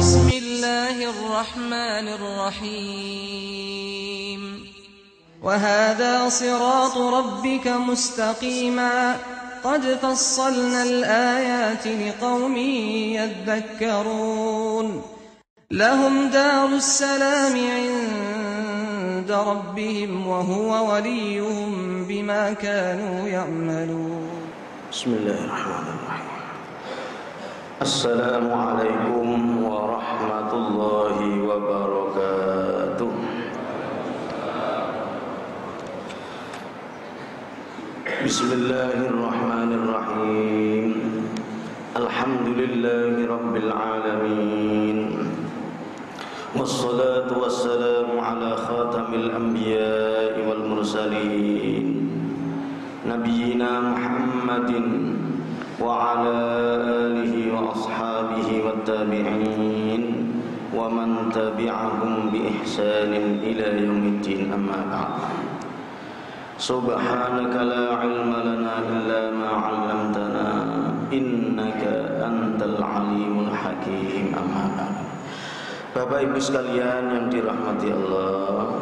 بسم الله الرحمن الرحيم وهذا صراط ربك مستقيما قد فصلنا الآيات لقوم يذكرون لهم دار السلام عند ربهم وهو وليهم بما كانوا يعملون. بسم الله الرحمن الرحيم. السلام عليكم ورحمة الله وبركاته. بسم الله الرحمن الرحيم. الحمد لله رب العالمين، والصلاة والسلام على خاتم الأنبياء والمرسلين نبينا محمد وعلى آله وأصحابه والتابعين ومن تبعهم بإحسان إلى يوم الدين. أما بعد، سبحانك لا علم لنا إلا ما علمتنا إنك أنت العليم الحكيم. أما بعد. Bapak Ibu sekalian yang dirahmati Allah,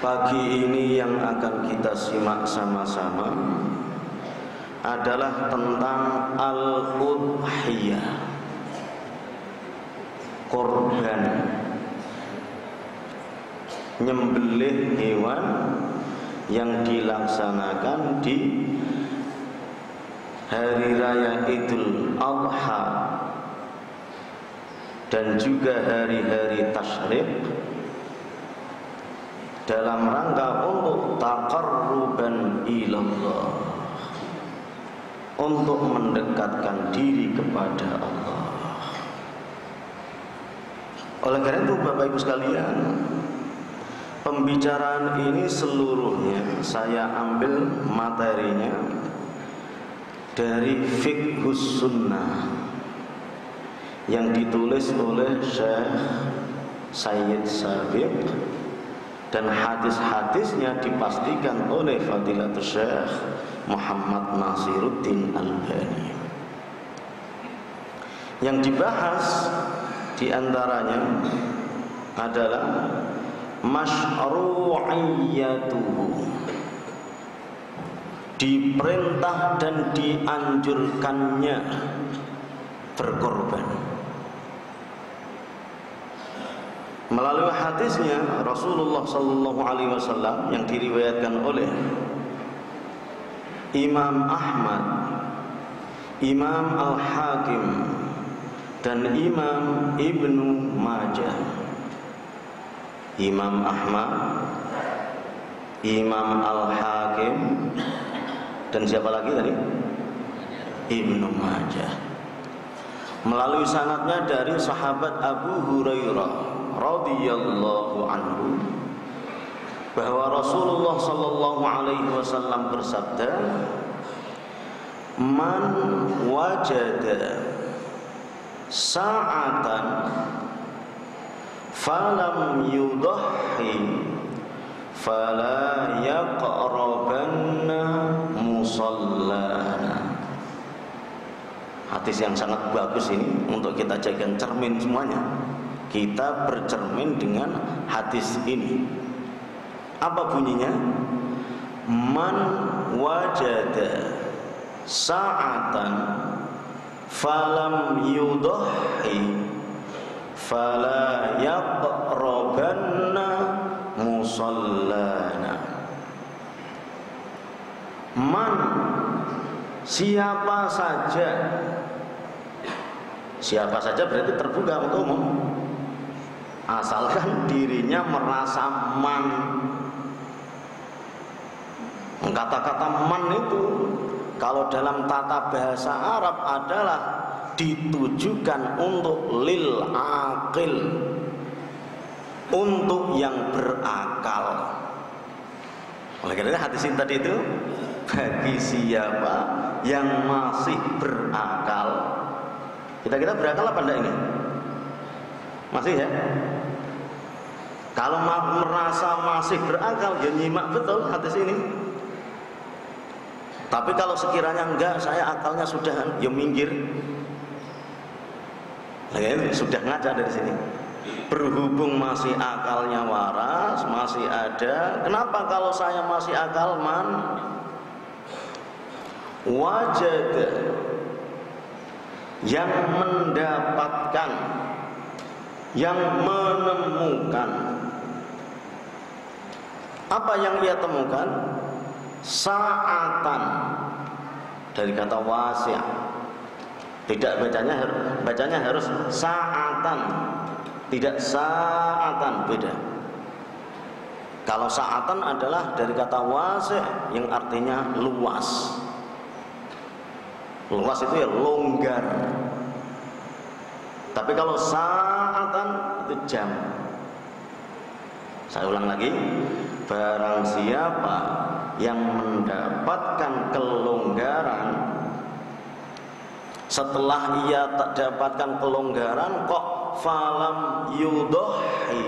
pagi ini yang akan kita simak sama-sama adalah tentang al-udhiyah, korban, nyembelih hewan yang dilaksanakan di hari raya Idul Adha dan juga hari-hari tasyrik dalam rangka untuk taqarruban ilallah, untuk mendekatkan diri kepada Allah. Oleh karena itu Bapak Ibu sekalian, pembicaraan ini seluruhnya saya ambil materinya dari Fiqhus Sunnah yang ditulis oleh Syekh Sayyid Sabiq, dan hadis-hadisnya dipastikan oleh Fadilatul Syekh Muhammad Nasiruddin Albani. Yang dibahas diantaranya adalah masyru'iyyatuhu, diperintah dan dianjurkannya berkorban. Melalui hadisnya Rasulullah sallallahu alaihi wasallam yang diriwayatkan oleh Imam Ahmad, Imam Al-Hakim, dan Imam Ibnu Majah. Imam Ahmad, Imam Al-Hakim, dan siapa lagi tadi? Ibnu Majah. Melalui sanadnya dari sahabat Abu Hurairah radhiyallahu anhu bahwa Rasulullah sallallahu alaihi wasallam bersabda, "Man wajada sa'atan falam yudahhi fala yaqrabanna musallana." Hadis yang sangat bagus ini untuk kita jadikan cermin semuanya. Kita bercermin dengan hadis ini. Apa bunyinya? Man wajada sa'atan falam yudahhi fala yaqrabanna musallana. Man, siapa saja berarti terbuka untuk umum, asalkan dirinya merasa man. Kata-kata man itu kalau dalam tata bahasa Arab adalah ditujukan untuk lil aqil, untuk yang berakal. Oleh karena hadis ini tadi itu, bagi siapa yang masih berakal. Kita berakal apa enggak ini? Masih ya? Kalau merasa masih berakal, ya nyimak betul hadis ini. Tapi kalau sekiranya enggak, saya akalnya sudah, ya minggir. Nah, ini sudah ngaca dari sini. Berhubung masih akalnya waras, masih ada. Kenapa kalau saya masih akal, man wajad, yang mendapatkan, yang menemukan. Apa yang ia temukan? Sa'atan, dari kata wasi'. Tidak bacanya harus sa'atan, tidak sa'atan, beda. Kalau sa'atan adalah dari kata wasi' yang artinya luas. Luas itu ya longgar. Tapi kalau sa'atan itu jam. Saya ulang lagi, barang siapa yang mendapatkan kelonggaran, setelah ia tak dapatkan kelonggaran kok falam yudohi,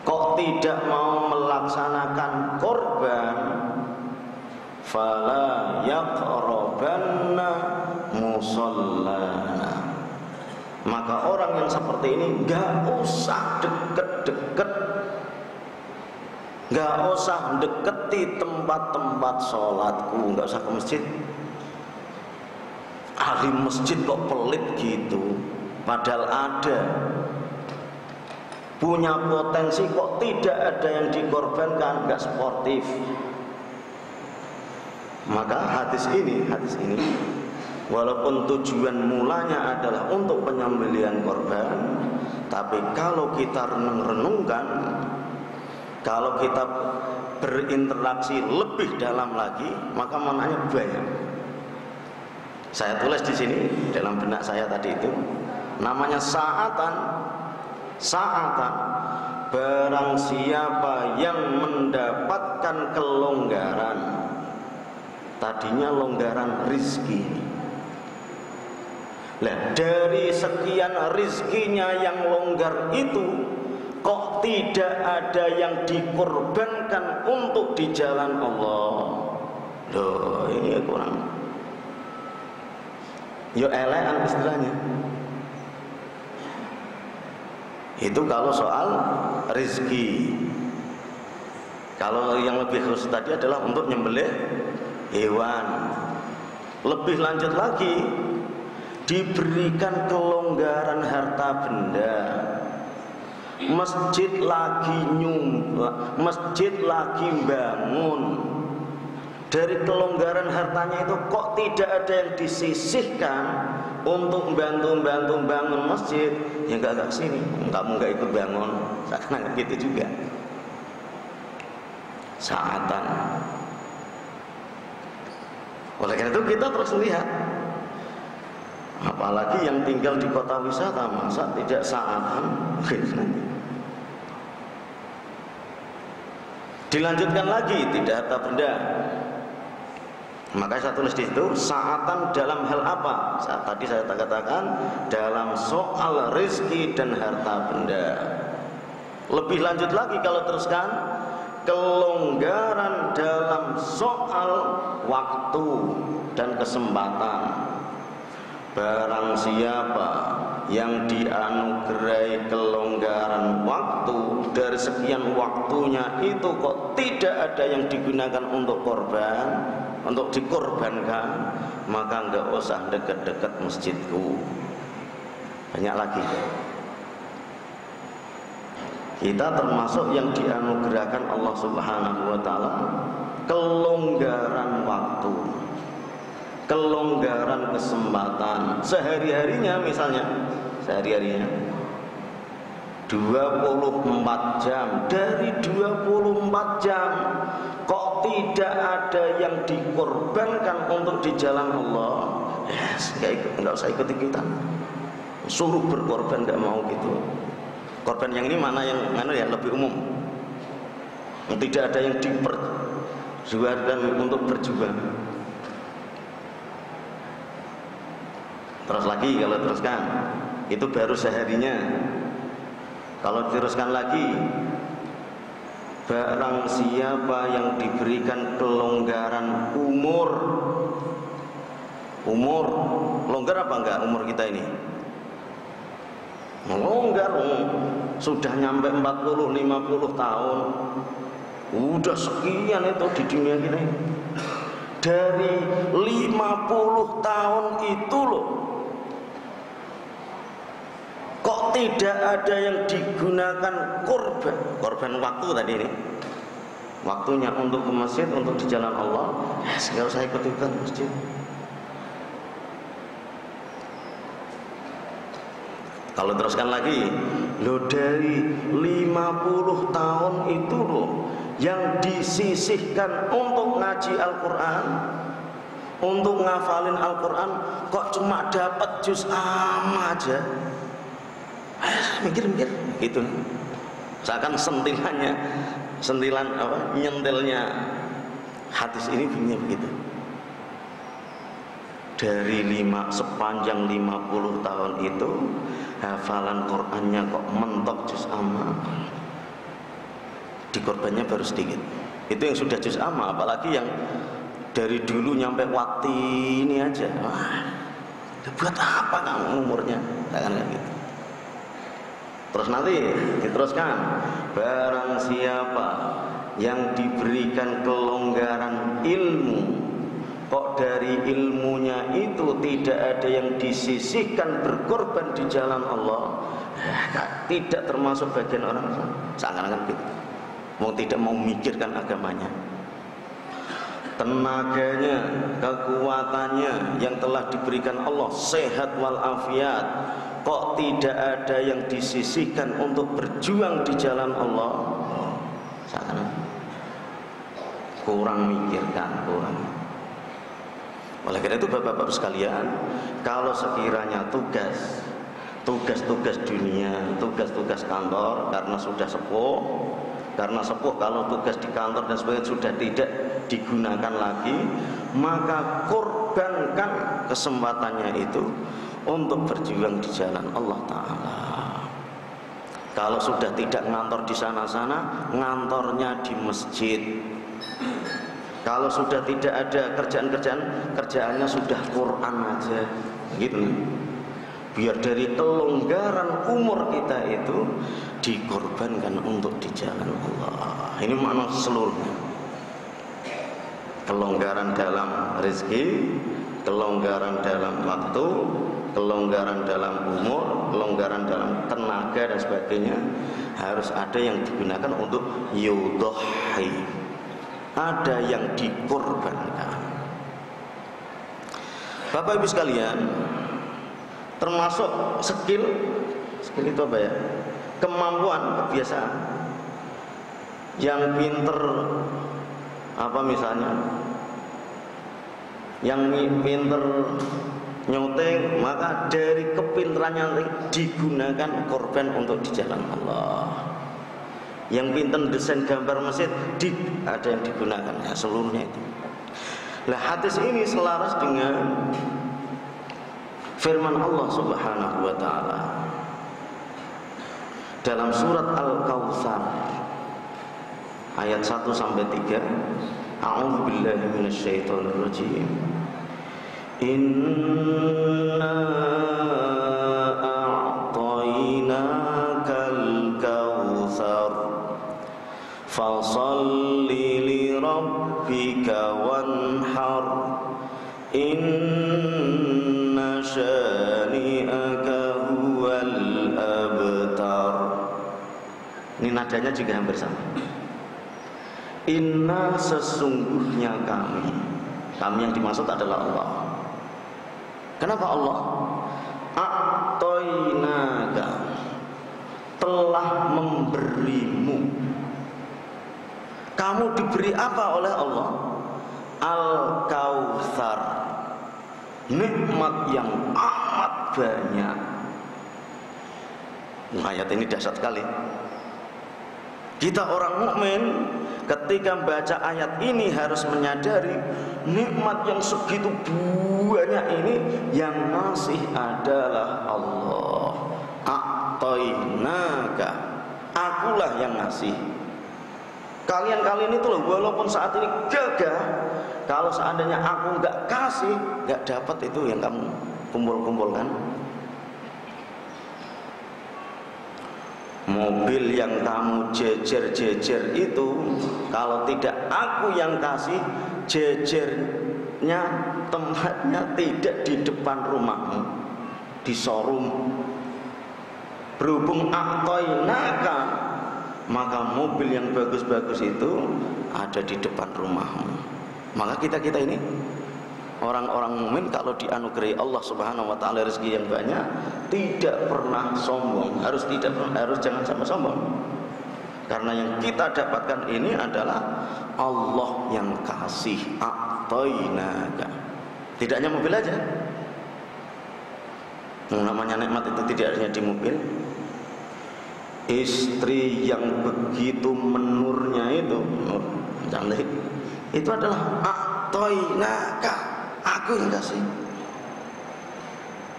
kok tidak mau melaksanakan korban, fala yaqrabanna musallana, maka orang yang seperti ini gak usah deket-deket, gak usah deketi tempat-tempat sholatku, gak usah ke masjid. Ahli masjid kok pelit gitu, padahal ada, punya potensi kok tidak ada yang dikorbankan, gak sportif. Maka hadis ini walaupun tujuan mulanya adalah untuk penyembelihan korban, tapi kalau kita renung-renungkan, kalau kita berinteraksi lebih dalam lagi, maka maknanya banyak. Saya tulis di sini dalam benak saya tadi itu, namanya sa'atan. Sa'atan, barang siapa yang mendapatkan kelonggaran. Tadinya longgaran rizki. Nah, dari sekian rizkinya yang longgar itu, kok tidak ada yang dikorbankan untuk di jalan Allah. Loh, ini kurang. Yo elekan istilahnya. Itu kalau soal rizki. Kalau yang lebih khusus tadi adalah untuk nyembelih hewan. Lebih lanjut lagi, diberikan kelonggaran harta benda. Masjid lagi bangun. Dari kelonggaran hartanya itu kok tidak ada yang disisihkan untuk bantu bangun masjid, ya enggak sini, kamu enggak ikut bangun, seakan gitu juga. Sa'atan. Oleh karena itu kita terus lihat, apalagi yang tinggal di kota wisata, masa tidak sa'atan. Dilanjutkan lagi, tidak harta benda. Maka saya tulis di situ sa'atan dalam hal apa? Tadi saya katakan dalam soal rezeki dan harta benda. Lebih lanjut lagi kalau teruskan, kelonggaran dalam soal waktu dan kesempatan. Barang siapa yang dianugerahi kelonggaran waktu, dari sekian waktunya itu kok tidak ada yang digunakan untuk korban, untuk dikorbankan, maka enggak usah dekat-dekat masjidku. Banyak lagi. Kita termasuk yang dianugerahkan Allah Subhanahu wa taala kelonggaran waktu, kelonggaran kesempatan. Sehari-harinya misalnya, sehari-harinya 24 jam, dari 24 jam kok tidak ada yang dikorbankan untuk di jalan Allah. Yes, enggak usah ikut-ikutan. Suruh berkorban enggak mau gitu. Korban yang ini mana yang ya lebih umum. Tidak ada yang diperjuangkan untuk berjuang. Terus lagi kalau teruskan, itu baru seharinya. Kalau teruskan lagi, barang siapa yang diberikan kelonggaran umur, longgar apa enggak umur kita ini? melonggar, sudah nyampe 40-50 tahun, udah sekian itu di dunia kita. Dari 50 tahun itu loh, kok tidak ada yang digunakan korban waktu tadi ini, waktunya untuk ke masjid, untuk di jalan Allah, nggak usah ikut-ikutan masjid. Kalau teruskan lagi, loh dari 50 tahun itu loh yang disisihkan untuk ngaji Al-Quran, untuk ngafalin Al-Quran, kok cuma dapat juz amma aja. Mikir-mikir gitu. Seakan sentilan apa, nyentilnya hadis ini bunyinya begitu. Dari sepanjang 50 tahun itu hafalan Qur'annya kok mentok juz amma, di korbannya baru sedikit. Itu yang sudah juz amma, apalagi yang dari dulu nyampe waktu ini aja. Wah, buat apa kamu umurnya? Kan gitu. Terus nanti diteruskan, barang siapa yang diberikan kelonggaran ilmu, kok dari ilmunya itu tidak ada yang disisihkan berkorban di jalan Allah, tidak termasuk bagian orang seakan-akan gitu, mau tidak mau memikirkan agamanya, tenaganya, kekuatannya yang telah diberikan Allah, sehat walafiat, kok tidak ada yang disisihkan untuk berjuang di jalan Allah, seakan-akan kurang mikirkan, kurang. Oleh karena itu Bapak-bapak sekalian, kalau sekiranya tugas-tugas dunia, tugas-tugas kantor karena sudah sepuh, kalau tugas di kantor dan sebagainya sudah tidak digunakan lagi, maka korbankan kesempatannya itu untuk berjuang di jalan Allah Ta'ala. Kalau sudah tidak ngantor di sana-sana, ngantornya di masjid. Kalau sudah tidak ada kerjaannya sudah Quran aja, gitu. Biar dari kelonggaran umur kita itu dikorbankan untuk di jalan Allah. Ini makna seluruhnya. Kelonggaran dalam rezeki, kelonggaran dalam waktu, kelonggaran dalam umur, kelonggaran dalam tenaga dan sebagainya, harus ada yang digunakan untuk yudhahi. Ada yang dikorbankan. Bapak Ibu sekalian, termasuk skill itu apa ya? Kemampuan, kebiasaan. Yang pinter apa misalnya? Yang pinter nyoteng, maka dari kepinterannya digunakan korban untuk di jalan Allah. Yang pinter desain gambar masjid ada yang digunakan, ya, seluruhnya itu. Nah, hadis ini selaras dengan firman Allah Subhanahu wa taala dalam surat Al-Kautsar ayat 1 sampai 3. A'udzu billahi minasyaitonir rajim. Inna a'tainakal kautsar fasalli li rabbika wanhar inna syani'aka huwal abtar. Ini nadanya juga hampir sama. Inna, sesungguhnya kami yang dimaksud adalah Allah. Kenapa Allah? A'tainaka, telah memberimu. Kamu diberi apa oleh Allah? Al-Kautsar, nikmat yang amat banyak. Ayat ini dahsyat sekali. Kita orang mukmin ketika membaca ayat ini harus menyadari nikmat yang segitu banyak ini yang masih adalah Allah. A'tainaka, akulah yang ngasih. Kalian itu loh, walaupun saat ini gagah, kalau seandainya aku nggak kasih, nggak dapat itu yang kamu kumpulkan. mobil yang kamu jejer-jejer itu, kalau tidak aku yang kasih, jejernya tempatnya tidak di depan rumahmu, di showroom. Berhubung a'toinaka, maka mobil yang bagus-bagus itu ada di depan rumahmu. Maka kita ini orang-orang mukmin kalau dianugerahi Allah Subhanahu wa taala rezeki yang banyak, tidak pernah sombong. Harus jangan sampai sombong. Karena yang kita dapatkan ini adalah Allah yang kasih, a'toinaka. Tidak hanya mobil aja. Namanya nikmat itu tidak hanya di mobil. Istri yang begitu menurnya itu, cantik, itu adalah a'toinaka, aku yang kasih.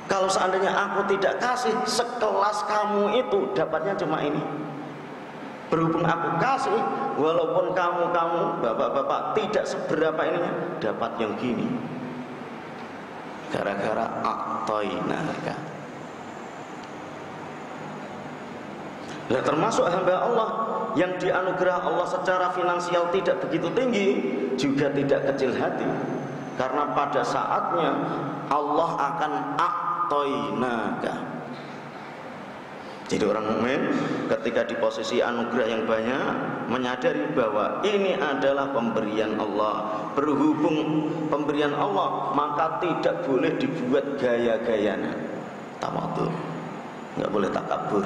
Kalau seandainya aku tidak kasih, sekelas kamu itu dapatnya cuma ini. Berhubung aku kasih, walaupun kamu bapak-bapak tidak seberapa ininya, dapat yang gini. Gara-gara a'toinaka. Nah, termasuk hamba Allah yang dianugerah Allah secara finansial tidak begitu tinggi, juga tidak kecil hati. Karena pada saatnya Allah akan a'toinaka. Jadi orang mukmin ketika di posisi anugerah yang banyak, menyadari bahwa ini adalah pemberian Allah. Berhubung pemberian Allah, maka tidak boleh dibuat gaya-gayaan. Tawadhu, nggak boleh takabur.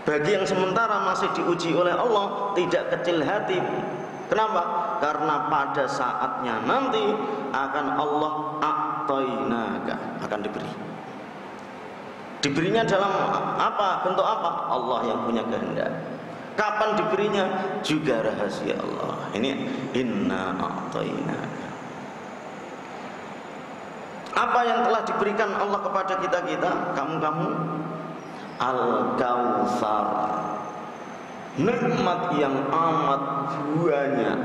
Bagi yang sementara masih diuji oleh Allah, tidak kecil hati. Kenapa? Karena pada saatnya nanti akan Allah a'toinaka, akan diberi. Diberinya dalam apa? Bentuk apa? Allah yang punya kehendak. Kapan diberinya? Juga rahasia Allah. Ini inna a'toinaka. Apa yang telah diberikan Allah kepada kita? Kamu Al-Kautsar, nikmat yang amat banyak.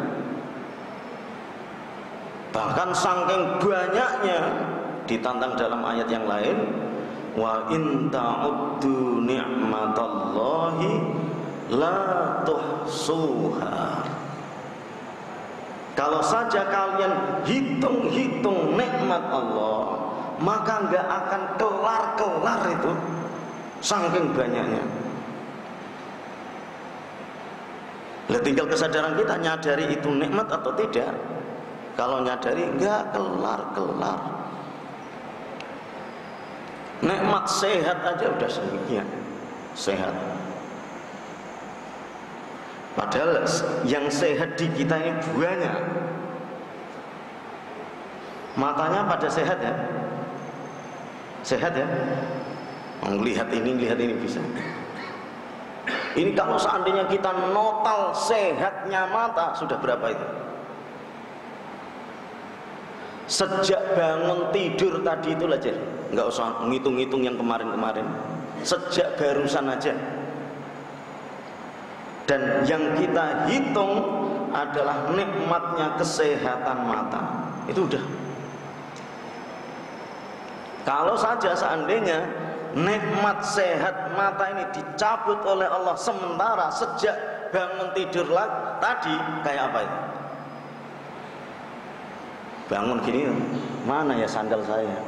Bahkan saking banyaknya ditantang dalam ayat yang lain, wa in ta'uddu ni'matallahi la tuhsuha. Kalau saja kalian hitung-hitung nikmat Allah, maka enggak akan kelar-kelar itu. Saking banyaknya. Lah tinggal kesadaran kita nyadari itu nikmat atau tidak. Kalau nyadari enggak kelar-kelar. Nikmat sehat aja udah sedemikian. Sehat. Padahal yang sehat di kita ini banyak. Matanya pada sehat ya. Sehat ya. Lihat ini bisa. Ini kalau seandainya kita notal sehatnya mata, sudah berapa itu? Sejak bangun tidur tadi itu aja, nggak usah ngitung-ngitung yang kemarin-kemarin. Sejak barusan aja. Dan yang kita hitung adalah nikmatnya kesehatan mata. Itu udah. Kalau saja seandainya nikmat sehat mata ini dicabut oleh Allah sementara sejak bangun tidur tadi, kayak apa itu? Bangun gini, mana ya sandal saya?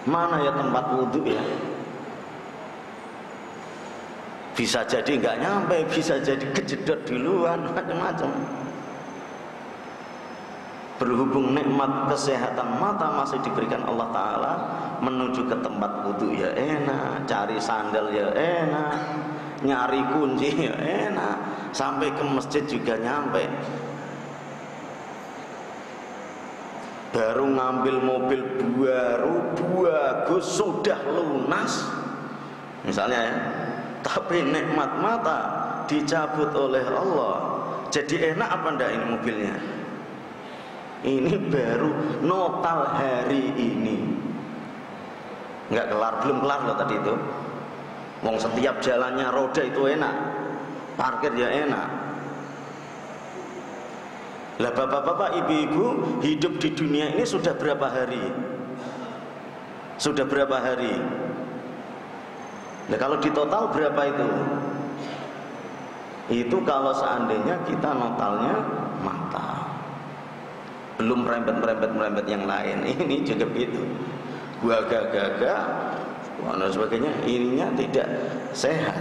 Mana ya tempat wudhu ya? Bisa jadi nggak nyampe, bisa jadi kejedot duluan, macam-macam. Berhubung nikmat kesehatan mata masih diberikan Allah Ta'ala, menuju ke tempat wudhu ya enak, cari sandal ya enak, nyari kunci ya enak, sampai ke masjid juga nyampe. Baru ngambil mobil baru bagus sudah lunas misalnya ya, tapi nikmat mata dicabut oleh Allah, jadi enak apa enggak ini mobilnya? Ini baru notal hari ini, nggak kelar, belum kelar loh tadi itu. Wong setiap jalannya roda itu enak, parkir ya enak. Lah bapak-bapak, ibu-ibu hidup di dunia ini sudah berapa hari? Sudah berapa hari? Nah, kalau di total berapa itu? Itu kalau seandainya kita notalnya mata, belum merembet yang lain. Ini juga begitu. Gua gagah dan sebagainya, ininya tidak sehat.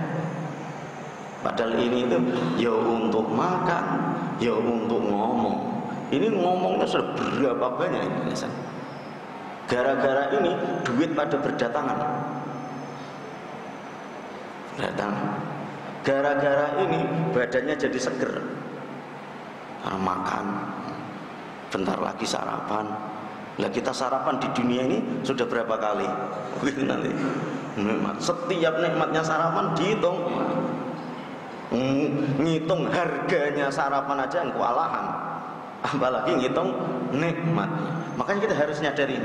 Padahal ini itu ya untuk makan, ya untuk ngomong. Ini ngomongnya sudah berapa banyak ini. Gara-gara ini duit pada berdatangan. Datang. Gara-gara ini badannya jadi seger. Karena makan. Bentar lagi sarapan. Lah kita sarapan di dunia ini sudah berapa kali? Nanti setiap nikmatnya sarapan dihitung. Ngitung harganya sarapan aja kewalahan, apalagi ngitung nikmatnya. Makanya kita harus nyadari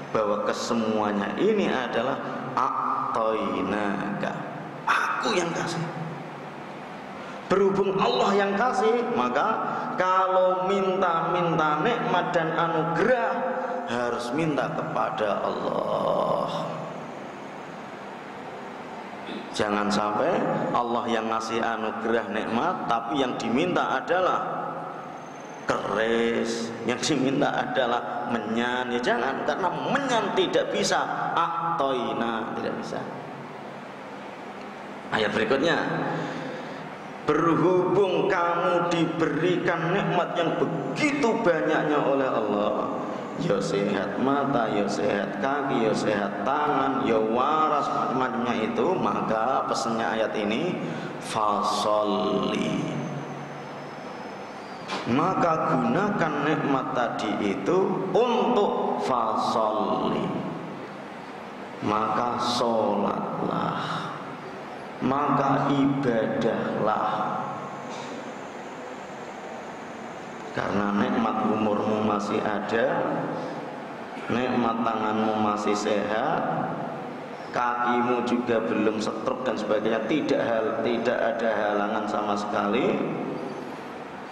bahwa kesemuanya ini adalah a'toinaka, aku yang kasih. Berhubung Allah yang kasih, maka kalau minta nikmat dan anugerah harus minta kepada Allah. Jangan sampai Allah yang ngasih anugerah nikmat, tapi yang diminta adalah keris, yang diminta adalah menyan. Ya jangan, karena menyan tidak bisa, a'toina tidak bisa. Ayat berikutnya, berhubung kamu diberikan nikmat yang begitu banyaknya oleh Allah, ya sehat mata, ya sehat kaki, ya sehat tangan, ya waras, macam-macamnya itu, maka pesannya ayat ini fasolli, maka gunakan nikmat tadi itu untuk fasolli, maka sholatlah, maka ibadahlah. Karena nikmat umurmu masih ada, nikmat tanganmu masih sehat, kakimu juga belum stroke dan sebagainya, tidak ada halangan sama sekali,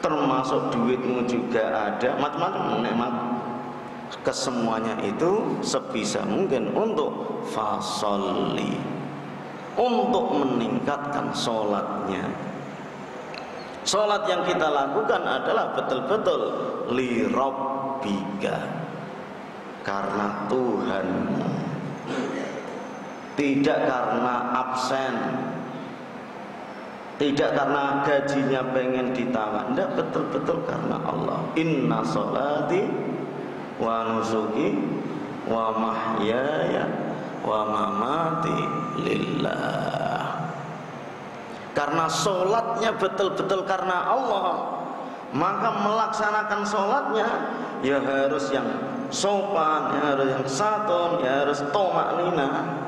termasuk duitmu juga ada, macam-macam nikmat. Kesemuanya itu sebisa mungkin untuk fasolli, untuk meningkatkan sholatnya. Sholat yang kita lakukan adalah betul-betul li rabbika, karena Tuhanmu, tidak karena absen, tidak karena gajinya pengen ditambah, tidak, betul-betul karena Allah. Inna sholati wa nusuki wa mahyaya wa mamati lillah. Karena sholatnya betul-betul karena Allah, maka melaksanakan sholatnya ya harus yang sopan, ya harus yang satun, ya harus tomaknina.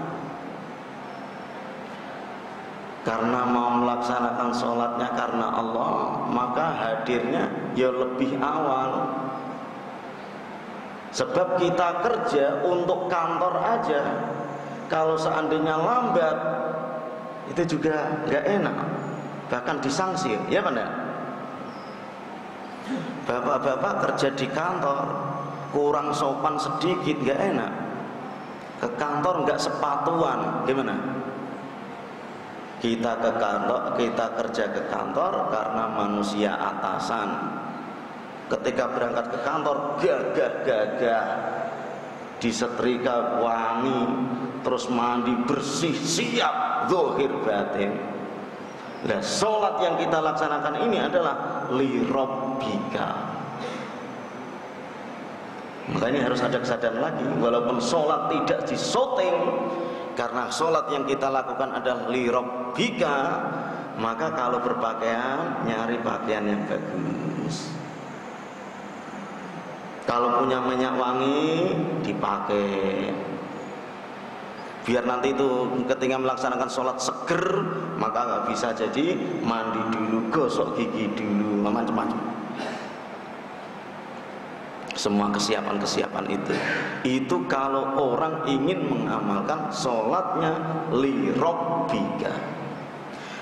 Karena mau melaksanakan sholatnya karena Allah, maka hadirnya ya lebih awal. Sebab kita kerja untuk kantor aja, kalau seandainya lambat itu juga nggak enak, bahkan disangsi, ya kan? Bapak-bapak kerja di kantor kurang sopan sedikit nggak enak, ke kantor nggak sepatuan, gimana? Kita ke kantor, kita kerja ke kantor karena manusia atasan. Ketika berangkat ke kantor gagah-gagah, disetrika wangi, terus mandi bersih, siap zahir batin. Nah, sholat yang kita laksanakan ini adalah li rabbika. Makanya harus ada kesadaran lagi, walaupun sholat tidak disyuting, karena sholat yang kita lakukan adalah li rabbika, maka kalau berpakaian nyari pakaian yang bagus. Kalau punya minyak wangi dipakai, biar nanti itu ketika melaksanakan sholat seger, maka nggak bisa jadi mandi dulu, gosok gigi dulu, macam-macam. Semua kesiapan-kesiapan itu kalau orang ingin mengamalkan sholatnya li rabbika.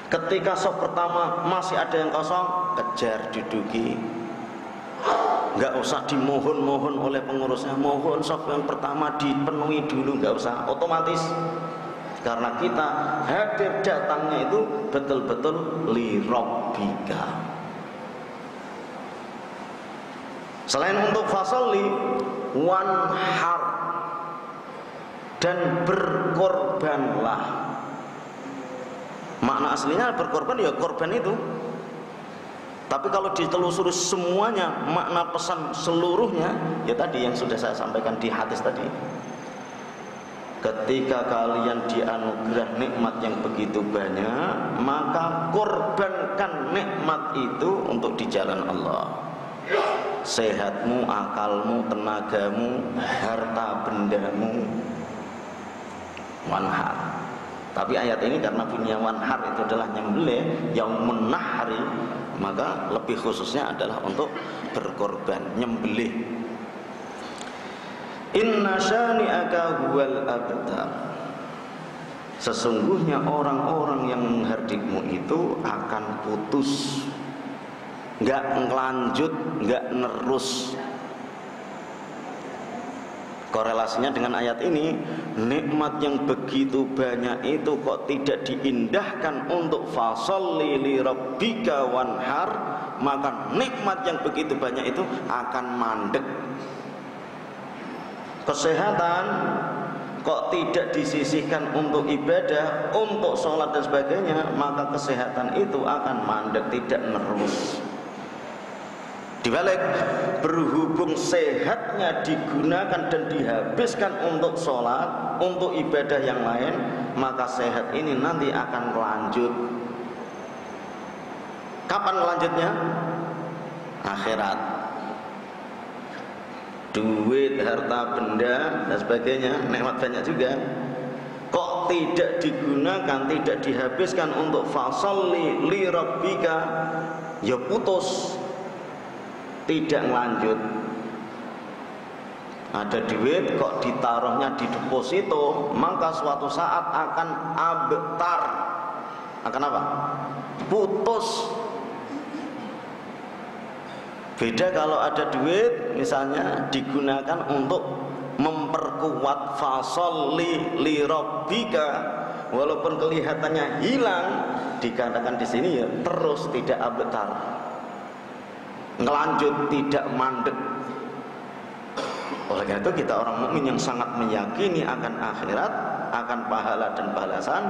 Ketika sop pertama masih ada yang kosong, kejar duduki. Nggak usah dimohon-mohon oleh pengurusnya, mohon sop yang pertama dipenuhi dulu, nggak usah, otomatis karena kita hadir datangnya itu betul-betul li rabbika. Selain untuk fasolli, wanhar, dan berkorbanlah. Makna aslinya berkorban ya korban itu. Tapi kalau ditelusuri semuanya, makna pesan seluruhnya ya tadi yang sudah saya sampaikan di hadis tadi. Ketika kalian dianugerah nikmat yang begitu banyak, maka korbankan nikmat itu untuk di jalan Allah. Sehatmu, akalmu, tenagamu, harta bendamu, wanhar. Tapi ayat ini karena bunyinya wanhar itu adalah nyembelih, yaumun nahri, maka lebih khususnya adalah untuk berkorban, nyembelih. Inna syani'aka huwal abtar. Sesungguhnya orang-orang yang menghardikmu itu akan putus, nggak ngelanjut, nggak nerus. Korelasinya dengan ayat ini, nikmat yang begitu banyak itu kok tidak diindahkan untuk fasholli li rabbika wanhar, maka nikmat yang begitu banyak itu akan mandek. Kesehatan kok tidak disisihkan untuk ibadah, untuk sholat dan sebagainya, maka kesehatan itu akan mandek, tidak nerus. Dibalik, berhubung sehatnya digunakan dan dihabiskan untuk sholat, untuk ibadah yang lain, maka sehat ini nanti akan lanjut. Kapan lanjutnya? Akhirat. Duit, harta benda dan sebagainya, nikmat banyak juga. Kok tidak digunakan, tidak dihabiskan untuk fasholli li rabbika, ya putus, tidak lanjut. Ada duit kok ditaruhnya di deposito, maka suatu saat akan abtar. Akan apa? Putus. Beda kalau ada duit misalnya digunakan untuk memperkuat fasholli li rabbika, walaupun kelihatannya hilang, dikatakan di sini ya terus, tidak abtar, ngelanjut, tidak mandek. Oleh karena itu kita orang mukmin yang sangat meyakini akan akhirat, akan pahala dan balasan,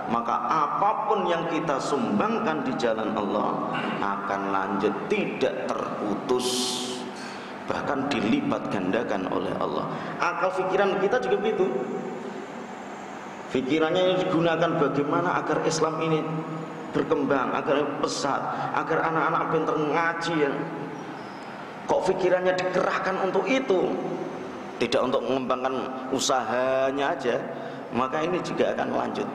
maka apapun yang kita sumbangkan di jalan Allah akan lanjut, tidak terputus, bahkan dilipat gandakan oleh Allah. Akal pikiran kita juga begitu. Pikirannya digunakan bagaimana agar Islam ini berkembang, agar pesat, agar anak-anak pintar ngaji ya. Kok pikirannya dikerahkan untuk itu, tidak untuk mengembangkan usahanya aja, maka ini juga akan lanjut.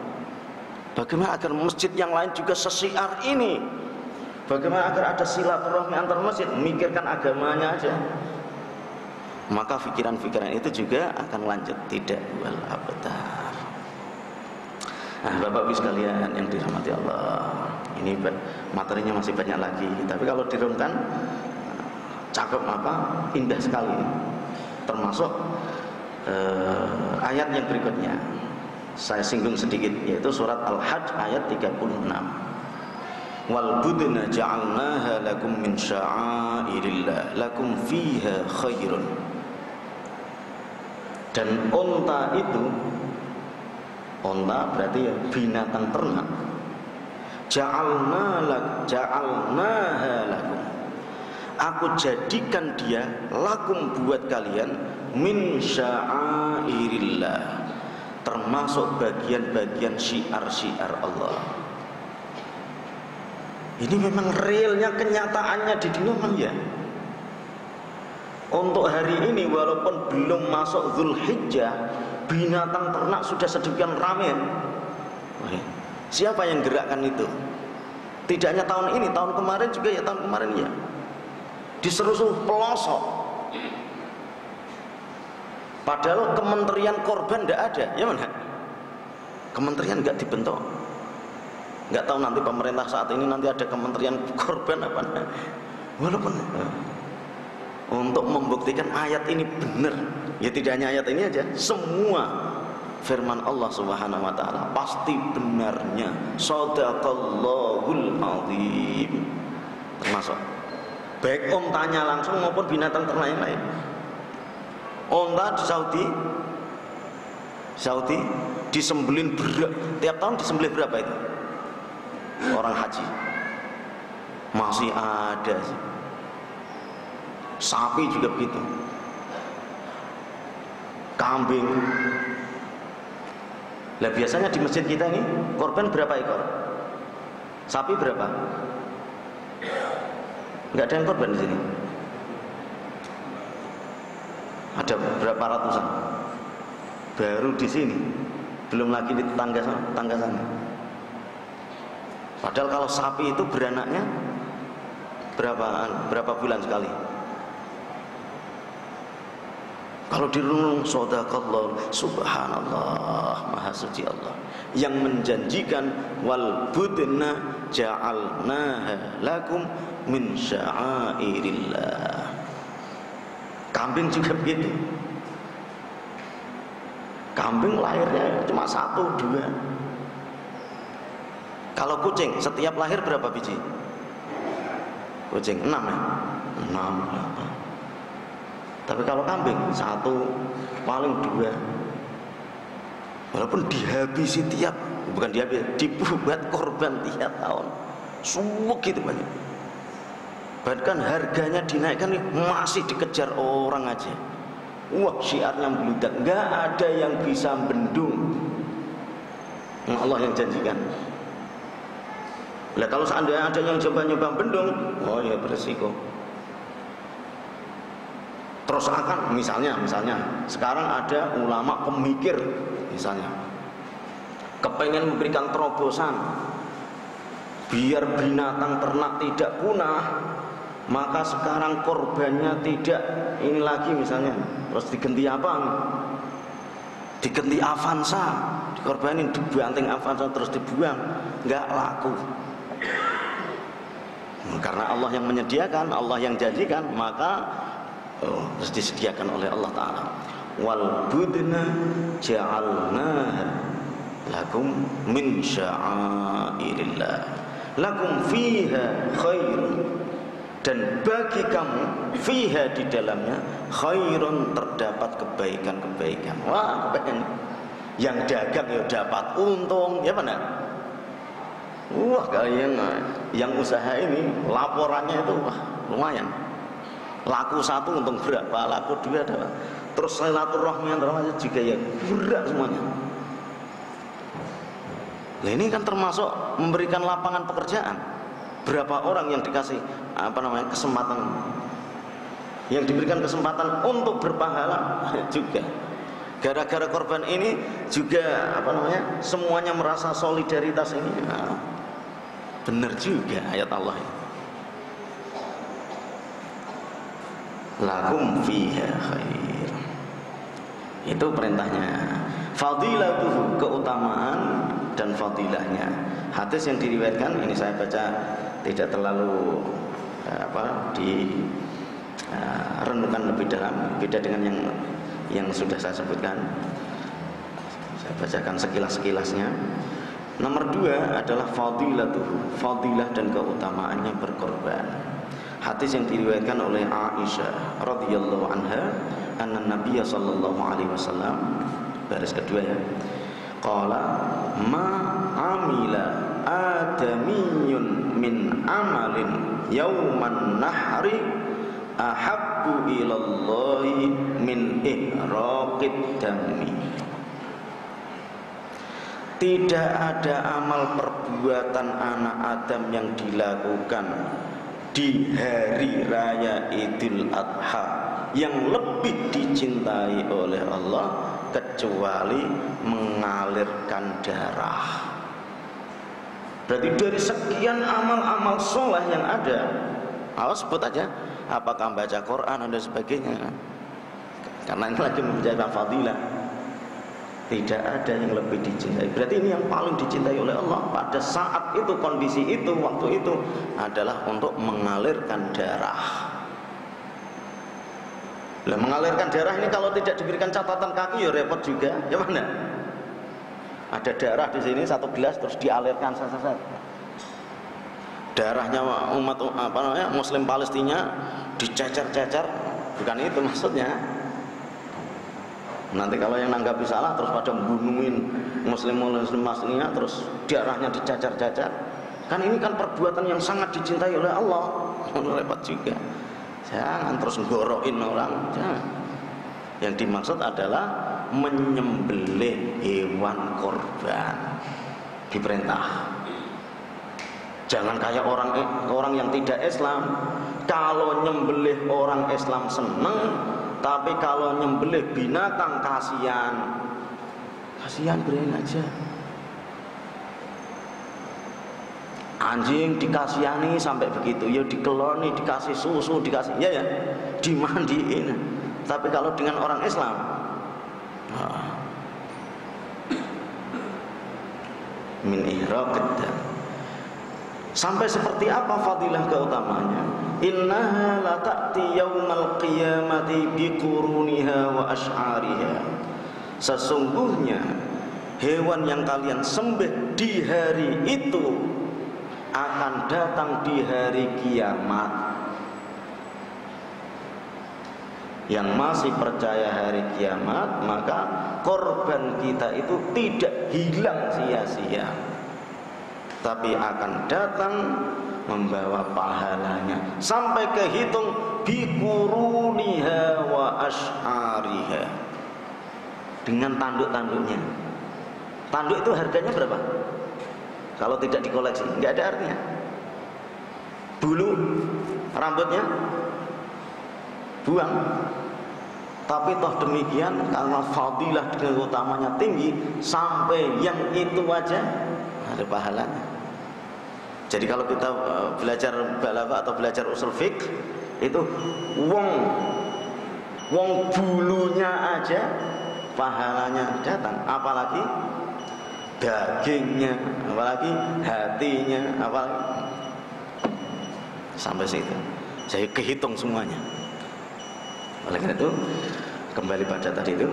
Bagaimana agar masjid yang lain juga sesiar ini, bagaimana agar ada silaturahmi antar masjid, memikirkan agamanya aja, maka pikiran-pikiran itu juga akan lanjut, tidak wal abtar. Nah, Bapak Ibu sekalian yang dirahmati Allah, ini materinya masih banyak lagi, tapi kalau dirunkan cakep apa, indah sekali. Termasuk ayat yang berikutnya saya singgung sedikit, yaitu surat Al-Hajj ayat 36. Wal budna ja'alnaha lakum min sya'airillah lakum fiha khairun. Dan onta itu, onta berarti ya binatang ternak. Ja'alnaha lakum, aku jadikan dia lakum buat kalian min sya'airillah, termasuk bagian-bagian syiar-syiar Allah. Ini memang realnya, kenyataannya di dunia memang ya. Untuk hari ini walaupun belum masuk Dzulhijjah, binatang ternak sudah sedemikian ramai. Siapa yang gerakkan itu? Tidak hanya tahun ini, tahun kemarin juga ya, tahun kemarin ya. Di seluruh pelosok. Padahal kementerian korban tidak ada, ya mana? Kementerian nggak dibentuk. Nggak tahu nanti pemerintah saat ini nanti ada kementerian korban apa? Walaupun untuk membuktikan ayat ini benar, ya tidak hanya ayat ini aja, semua firman Allah Subhanahu wa taala, pasti benarnya shadaqallahul azim. Termasuk baik ontanya langsung maupun binatang ternak yang lain. Onta di Saudi disembelin tiap tahun disembelih berapa itu? Orang haji masih ada sih. Sapi juga begitu, kambing. Lah biasanya di masjid kita ini korban berapa ekor? Sapi berapa? Enggak ada yang korban di sini. Ada berapa ratusan? Baru di sini, belum lagi di tetangga sana. Padahal kalau sapi itu beranaknya berapa bulan sekali? Kalau dirunung, shadaqallah, subhanallah, maha suci Allah yang menjanjikan wal budna ja'alnaha lakum min sya'airillah. Kambing juga begitu. Kambing lahirnya cuma 1, 2. Kalau kucing setiap lahir berapa biji? Kucing 6 ya? 6, 8. Tapi kalau kambing 1, paling 2. Walaupun dihabisi dibuat korban tiap tahun. Suwek gitu banyak. Bahkan harganya dinaikkan, masih dikejar orang aja. Wah, syiarnya meludak, nggak ada yang bisa bendung Allah yang janjikan. Nah, kalau seandainya ada yang coba-nyoba bendung, oh ya beresiko. Terus akan misalnya sekarang ada ulama pemikir misalnya kepengen memberikan terobosan biar binatang ternak tidak punah, maka sekarang korbannya tidak ini lagi misalnya, terus diganti apa? Diganti Avanza, dikorbanin, dibanting Avanza terus dibuang, nggak laku. Karena Allah yang menyediakan, Allah yang janjikan, maka terus disediakan oleh Allah Ta'ala. Wal budna ja'alnaha lakum min sya'airillah lakum fiha khairun, dan bagi kamu fiha di dalamnya khairun, terdapat kebaikan-kebaikan. Wah, kebaikan. Yang dagang ya dapat untung, ya mana? Wah, kalian yang usaha ini laporannya itu wah lumayan. Laku 1 untung berapa, laku 2 dapat. Terus silaturahmi antara juga ya berat semuanya. Nah, ini kan termasuk memberikan lapangan pekerjaan. Berapa orang yang dikasih kesempatan, yang diberikan kesempatan untuk berpahala juga. Gara-gara korban ini juga semuanya merasa solidaritas ini. Nah, benar juga ayat Allah ini. Lakum fiha khair, itu perintahnya. Fadilatuhu, keutamaan dan fadilahnya. Hadis yang diriwayatkan ini saya baca tidak terlalu renungkan lebih dalam, beda dengan yang sudah saya sebutkan. Saya bacakan sekilas-sekilasnya. Nomor 2 adalah fadilatuhu, fadilah dan keutamaannya berkorban. Hadis yang diriwayatkan oleh Aisyah radhiyallahu anha, anna Nabiyya sallallahu alaihi wasallam, baris kedua ya, qala ma amila adamiyyun min amalin yauman nahri ahabbu ilallahi min ihraqid dami. Tidak ada amal perbuatan anak Adam yang dilakukan di hari raya Idul Adha yang lebih dicintai oleh Allah kecuali mengalirkan darah. Berarti dari sekian amal-amal soleh yang ada, awas sebut aja, apakah baca Quran dan sebagainya, karena ini lagi menjaga fadilah. Tidak ada yang lebih dicintai. Berarti ini yang paling dicintai oleh Allah pada saat itu, kondisi itu, waktu itu adalah untuk mengalirkan darah. Lah, mengalirkan darah ini kalau tidak diberikan catatan kaki ya repot juga, ya mana? Ada darah di sini satu gelas terus dialirkan saja. Darahnya umat Muslim Palestina dicecer-cecer, bukan itu maksudnya. Nanti kalau yang nanggapi salah terus pada membunuhin Muslim Palestina terus darahnya dicecer-cecer. Kan ini kan perbuatan yang sangat dicintai oleh Allah. Repot juga. Jangan terus nggorokin orang. Jangan. Yang dimaksud adalah menyembelih hewan korban, diperintah. Jangan kayak orang yang tidak Islam. Kalau nyembelih orang Islam seneng, tapi kalau nyembelih binatang kasihan berain aja. Anjing dikasihani sampai begitu, ya dikeloni, dikasih susu, dikasih ya dimandiin. Tapi kalau dengan orang Islam, min ihraqid dam. Sampai seperti apa fadilah keutamanya? Innaha la ta'ti yaumal qiyamati biquruniha wa asy'ariha. Sesungguhnya hewan yang kalian sembelih di hari itu akan datang di hari kiamat. Yang masih percaya hari kiamat, maka korban kita itu tidak hilang sia-sia, tapi akan datang membawa pahalanya sampai kehitung biquruniha wa asy'ariha, dengan tanduk-tanduknya. Tanduk itu harganya berapa? Kalau tidak dikoleksi nggak ada artinya. Bulu rambutnya buang. Tapi toh demikian, karena fadilah dengan utamanya tinggi, sampai yang itu aja ada pahalanya. Jadi kalau kita belajar balaghah atau belajar usul fiqh, itu wong bulunya aja pahalanya datang, apalagi dagingnya, apalagi hatinya, apalagi sampai situ. Saya kehitung semuanya. Oleh karena itu kembali pada tadi itu,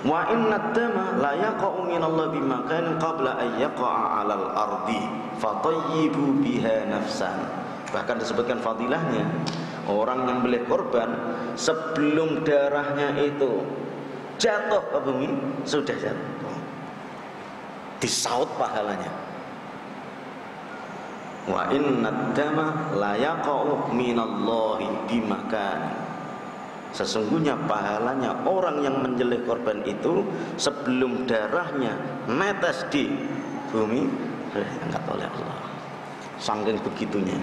wa inna dama la yaqa'u minallahi bimakan qabla an yaqa'a 'alal ardi fatayyibu biha nafsan. Bahkan disebutkan fadilahnya orang yang beli korban sebelum darahnya itu jatuh ke bumi, sudah jatuh, disaut pahalanya. Wa inna dama la yaqa'u minallahi bimakan. Sesungguhnya pahalanya orang yang menyembelih korban itu sebelum darahnya netes di bumi diangkat oleh Allah. Saking begitunya.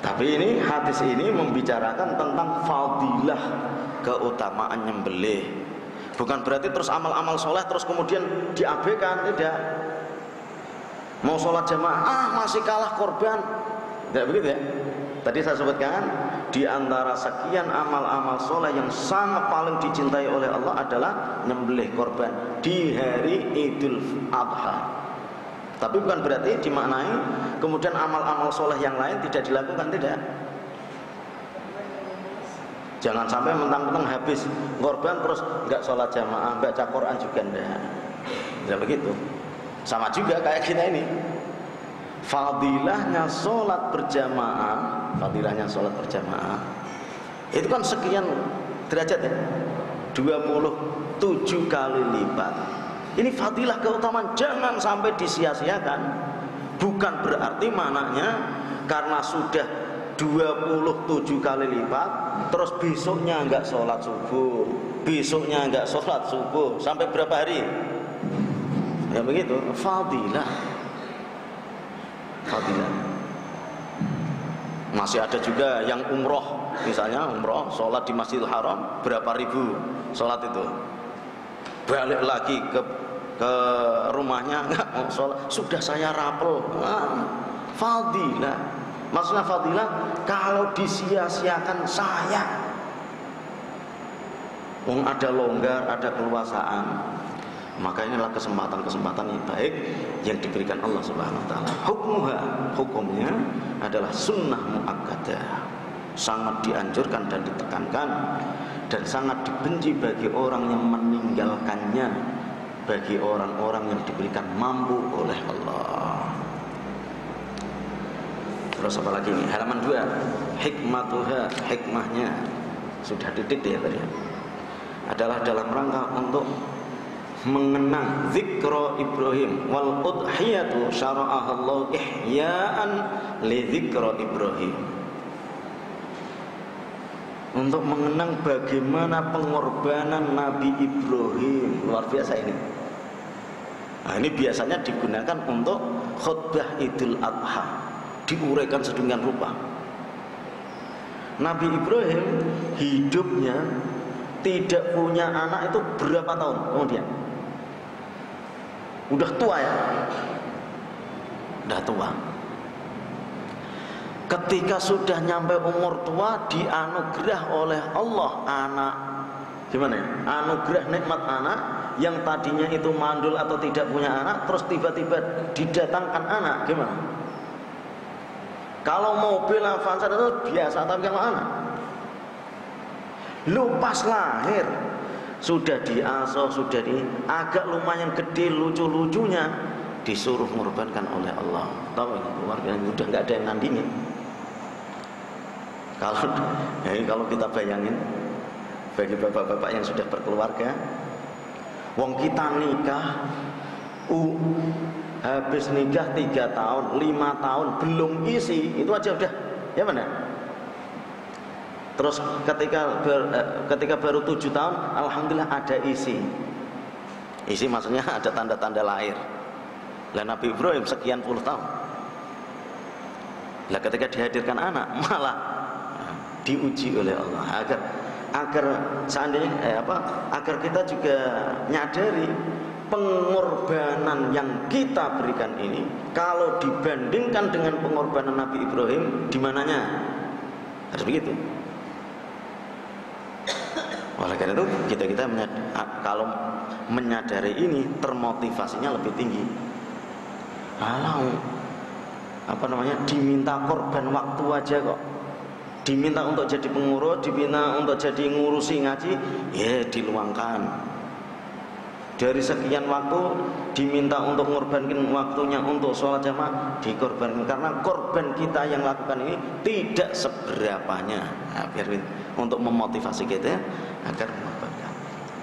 Tapi ini hadis ini membicarakan tentang fadilah keutamaan nyembelih. Bukan berarti terus amal-amal soleh terus kemudian diabaikan, tidak. Mau sholat jamaah masih kalah korban, tidak begitu ya. Tadi saya sebutkan di antara sekian amal-amal soleh yang sangat paling dicintai oleh Allah adalah nyembelih korban di hari Idul Adha. Tapi bukan berarti dimaknai kemudian amal-amal soleh yang lain tidak dilakukan, tidak. Jangan sampai mentang-mentang habis korban terus nggak sholat jamaah, baca Quran juga tidak begitu. Sama juga kayak kita ini. Fadilahnya sholat berjamaah, itu kan sekian derajat ya, 27 kali lipat. Ini fadilah keutamaan, jangan sampai disia-siakan. Bukan berarti maknanya karena sudah 27 kali lipat terus besoknya enggak sholat subuh, sampai berapa hari ya begitu. Fadilah. Masih ada juga yang umroh, misalnya umroh sholat di Masjidil Haram berapa ribu sholat itu, balik lagi ke rumahnya nggak mau sholat, sudah saya rapel. Fadilah, maksudnya fadilah kalau disia-siakan sayang. Ada longgar, ada keluasaan, maka inilah kesempatan-kesempatan yang baik yang diberikan Allah Subhanahu wa taala. Hukumnya adalah sunnah muakkadah, sangat dianjurkan dan ditekankan dan sangat dibenci bagi orang yang meninggalkannya bagi orang-orang yang diberikan mampu oleh Allah. Terus apa lagi nih? Halaman 2. Hikmatuha, hikmahnya sudah titik ya tadi. Adalah dalam rangka untuk mengenang zikra Ibrahim wal udhiyatu syara'ahallahu ihya'an li zikra Ibrahim. Untuk mengenang bagaimana pengorbanan Nabi Ibrahim. Luar biasa ini. Nah, ini biasanya digunakan untuk khutbah Idul Adha, diuraikan sedemikian rupa. Nabi Ibrahim hidupnya tidak punya anak itu berapa tahun kemudian? Udah tua ya? Udah tua. Ketika sudah nyampe umur tua, dianugerah oleh Allah anak. Gimana ya? Anugerah nikmat anak yang tadinya itu mandul atau tidak punya anak, terus tiba-tiba didatangkan anak. Gimana? Kalau mobil Avanza itu biasa, tapi kalau anak, lu pas lahir sudah diasuh, sudah agak lumayan gede, lucu-lucunya disuruh mengorbankan oleh Allah. Tahu ini keluarga udah nggak ada yang nandingin. Kalau kita bayangin bagi bapak-bapak yang sudah berkeluarga, wong kita nikah, habis nikah 3 tahun, 5 tahun belum isi, itu aja udah, ya mana? Terus ketika baru 7 tahun, alhamdulillah ada isi. Isi maksudnya ada tanda-tanda lahir. Lah Nabi Ibrahim sekian puluh tahun. Lah ketika dihadirkan anak, malah diuji oleh Allah agar seandainya agar kita juga nyadari pengorbanan yang kita berikan ini kalau dibandingkan dengan pengorbanan Nabi Ibrahim, di mananya? Harus begitu. Oleh karena itu kita kalau menyadari ini, termotivasinya lebih tinggi. Kalau diminta korban waktu aja kok, diminta untuk jadi pengurus, diminta untuk jadi ngurusi ngaji, ya diluangkan. Dari sekian waktu diminta untuk mengorbankan waktunya untuk sholat jamaah, dikorbankan, karena korban kita yang lakukan ini tidak seberapanya. Nah, biar untuk memotivasi kita agar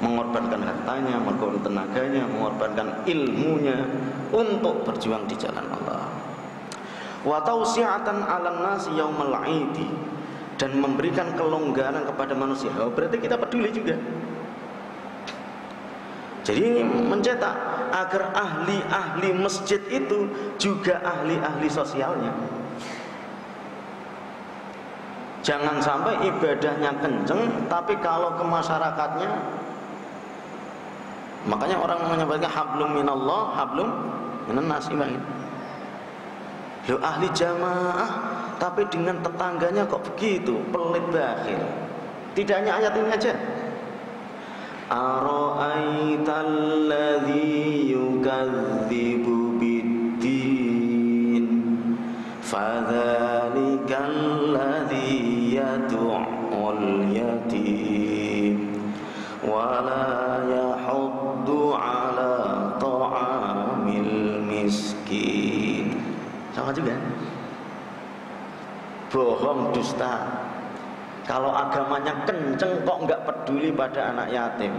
mengorbankan hartanya, mengorbankan tenaganya, mengorbankan ilmunya untuk berjuang di jalan Allah. Wa tausi'atan 'alan nasi yaumal 'idi, dan memberikan kelonggaran kepada manusia. Berarti kita peduli juga. Jadi ini mencetak agar ahli-ahli masjid itu juga ahli-ahli sosialnya. Jangan sampai ibadahnya kenceng, tapi kalau ke masyarakatnya, makanya orang menyebutkan hablum minallah, hablum minan nas. Lo ahli jamaah, tapi dengan tetangganya kok begitu, pelit bakhil. Tidak hanya ayat ini aja. Ara'aital ladzi yukadzibu biddin fadzalikal ladzi yad'ul yatim wa la yahuddu 'ala ta'amil miskin. Sama juga. Bohong, dusta. Kalau agamanya kenceng kok nggak peduli pada anak yatim.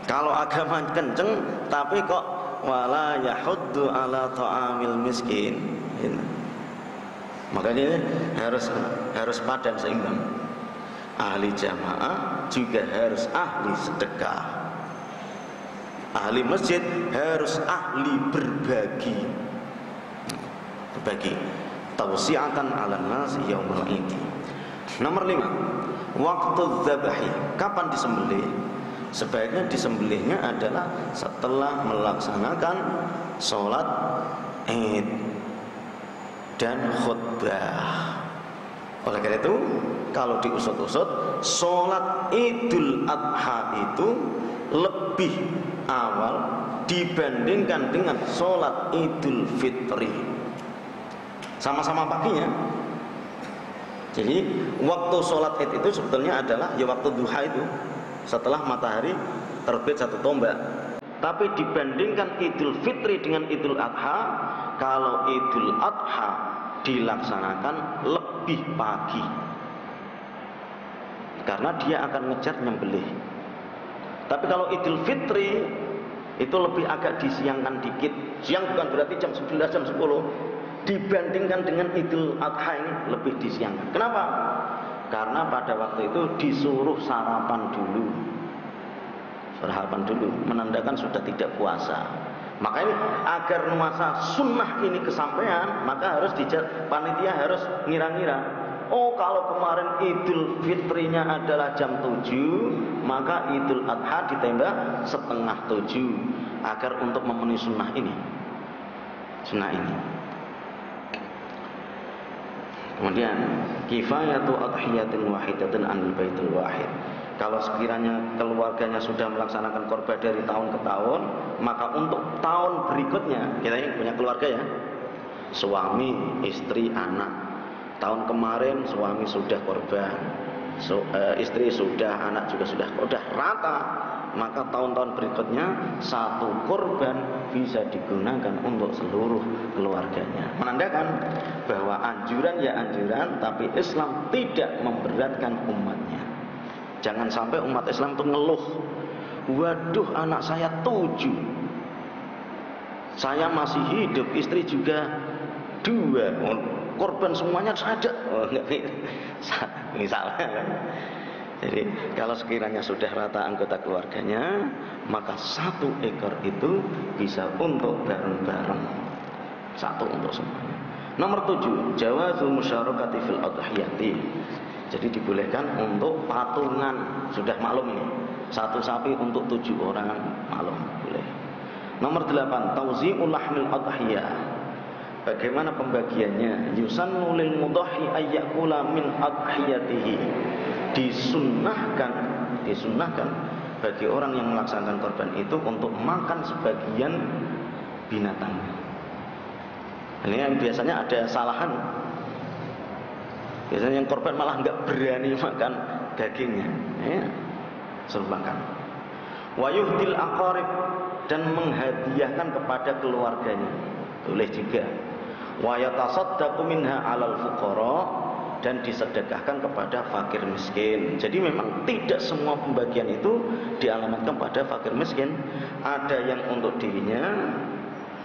Kalau agama kenceng tapi kok wala yahuddu ala ta'amil miskin. Makanya harus padan seimbang. Ahli jamaah juga harus ahli sedekah. Ahli masjid harus ahli berbagi. Tausi'atan 'alan nas yaumul 'idi. Nomor 5, waktu dzabahi. Kapan disembelih? Sebaiknya disembelihnya adalah setelah melaksanakan sholat Id dan khutbah. Oleh karena itu, kalau diusut-usut, sholat Idul Adha itu lebih awal dibandingkan dengan sholat Idul Fitri. Sama-sama paginya. Jadi waktu sholat Id itu sebetulnya adalah ya waktu duha itu, setelah matahari terbit 1 tombak. Tapi dibandingkan Idul Fitri dengan Idul Adha, kalau Idul Adha dilaksanakan lebih pagi, karena dia akan ngejar nyembelih. Tapi kalau Idul Fitri itu lebih agak disiangkan dikit. Siang bukan berarti jam 11, jam 10. Dibandingkan dengan Idul Adha ini lebih disiangkan. Kenapa? Karena pada waktu itu disuruh sarapan dulu. Sarapan dulu menandakan sudah tidak puasa. Maka ini agar nuasa sunnah ini kesampaian, maka harus panitia harus ngira-ngira. Oh, kalau kemarin Idul Fitrinya adalah jam 7, maka Idul Adha ditembak setengah 7 agar untuk memenuhi sunnah ini. Sunnah ini. Kemudian kifayatu adhiyatin wahidatin anil baitul wahid. Kalau sekiranya keluarganya sudah melaksanakan korban dari tahun ke tahun, maka untuk tahun berikutnya, kita ini punya keluarga ya, suami, istri, anak. Tahun kemarin suami sudah korban, istri sudah, anak juga sudah rata. Maka tahun-tahun berikutnya 1 korban bisa digunakan untuk seluruh keluarganya. Menandakan bahwa anjuran ya anjuran, tapi Islam tidak memberatkan umatnya. Jangan sampai umat Islam itu ngeluh, waduh anak saya 7, saya masih hidup, istri juga 2, korban semuanya saja. Misalnya kan. Jadi kalau sekiranya sudah rata anggota keluarganya, maka 1 ekor itu bisa untuk bareng-bareng, 1 untuk semuanya. Nomor 7, jawazul musyarakati fil adhiyati. Jadi dibolehkan untuk patungan, sudah maklum ini, 1 sapi untuk 7 orang, maklum boleh. Nomor 8, tauzi'ul lahmil adhiyah. Bagaimana pembagiannya? Yusannu lil mudahhi ayyakula min adhiyatihi. Disunnahkan bagi orang yang melaksanakan korban itu untuk makan sebagian binatang. Ini yang biasanya ada salahan. Biasanya yang korban malah nggak berani makan dagingnya, ya, suruh makan. Wa yuhdil aqarib, dan menghadiahkan kepada keluarganya, boleh juga. Wa yatasaddaqu minha 'alal fuqara, dan disedekahkan kepada fakir miskin. Jadi memang tidak semua pembagian itu dialamatkan pada fakir miskin. Ada yang untuk dirinya,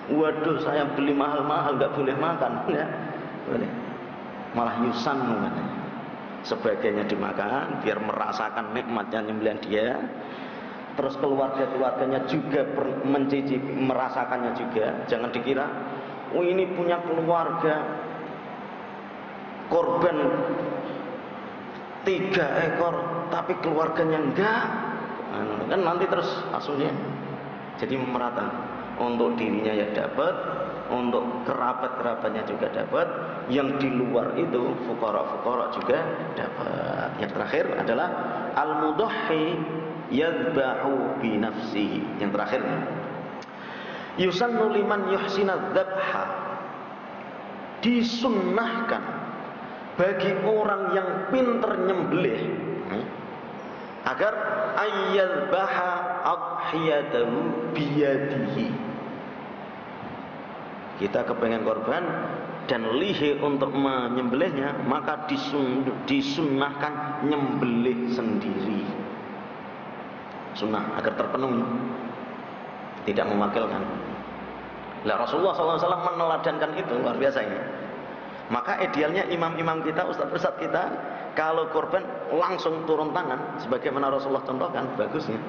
waduh saya beli mahal-mahal nggak boleh makan, ya boleh. Malah yusannu katanya, sebagiannya dimakan biar merasakan nikmatnya nyembelihan dia. Terus keluarganya juga mencicipi, merasakannya juga. Jangan dikira, oh ini punya keluarga korban 3 ekor tapi keluarganya enggak, kan nanti terus asumsinya jadi merata. Untuk dirinya ya dapat, untuk kerabat-kerabatnya juga dapat, yang di luar itu fuqara-fuqara juga dapat. Yang terakhir adalah al-mudahhi yadbahu bi nafsihi. Yang terakhir, yusannu liman yuhsina dzabha. Disunnahkan bagi orang yang pinter nyembelih agar ayyadbaha adhiyatahu biyadihi. Kita kepengen korban dan lihe untuk menyembelihnya, maka disunnahkan nyembelih sendiri. Sunnah agar terpenuhi, tidak mewakilkan. Lah Rasulullah SAW meneladankan itu, luar biasa ini. Maka idealnya imam-imam kita, ustadz-ustadz kita, kalau korban langsung turun tangan, sebagaimana Rasulullah contohkan, bagusnya.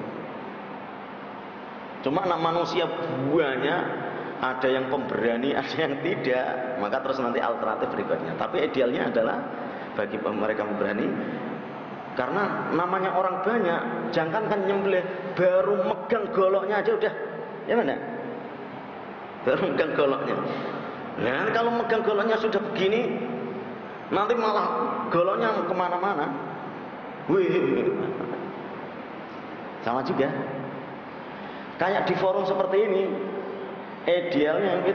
Cuma anak manusia banyak, ada yang pemberani, ada yang tidak, maka terus nanti alternatif berikutnya. Tapi idealnya adalah bagi mereka pemberani, karena namanya orang banyak, jangankan nyembelih, baru megang goloknya aja udah, ya mana? Baru megang goloknya. Nah, kalau megang goloknya sudah begini, nanti malah goloknya kemana-mana. Wih, sama juga. Kayak di forum seperti ini, idealnya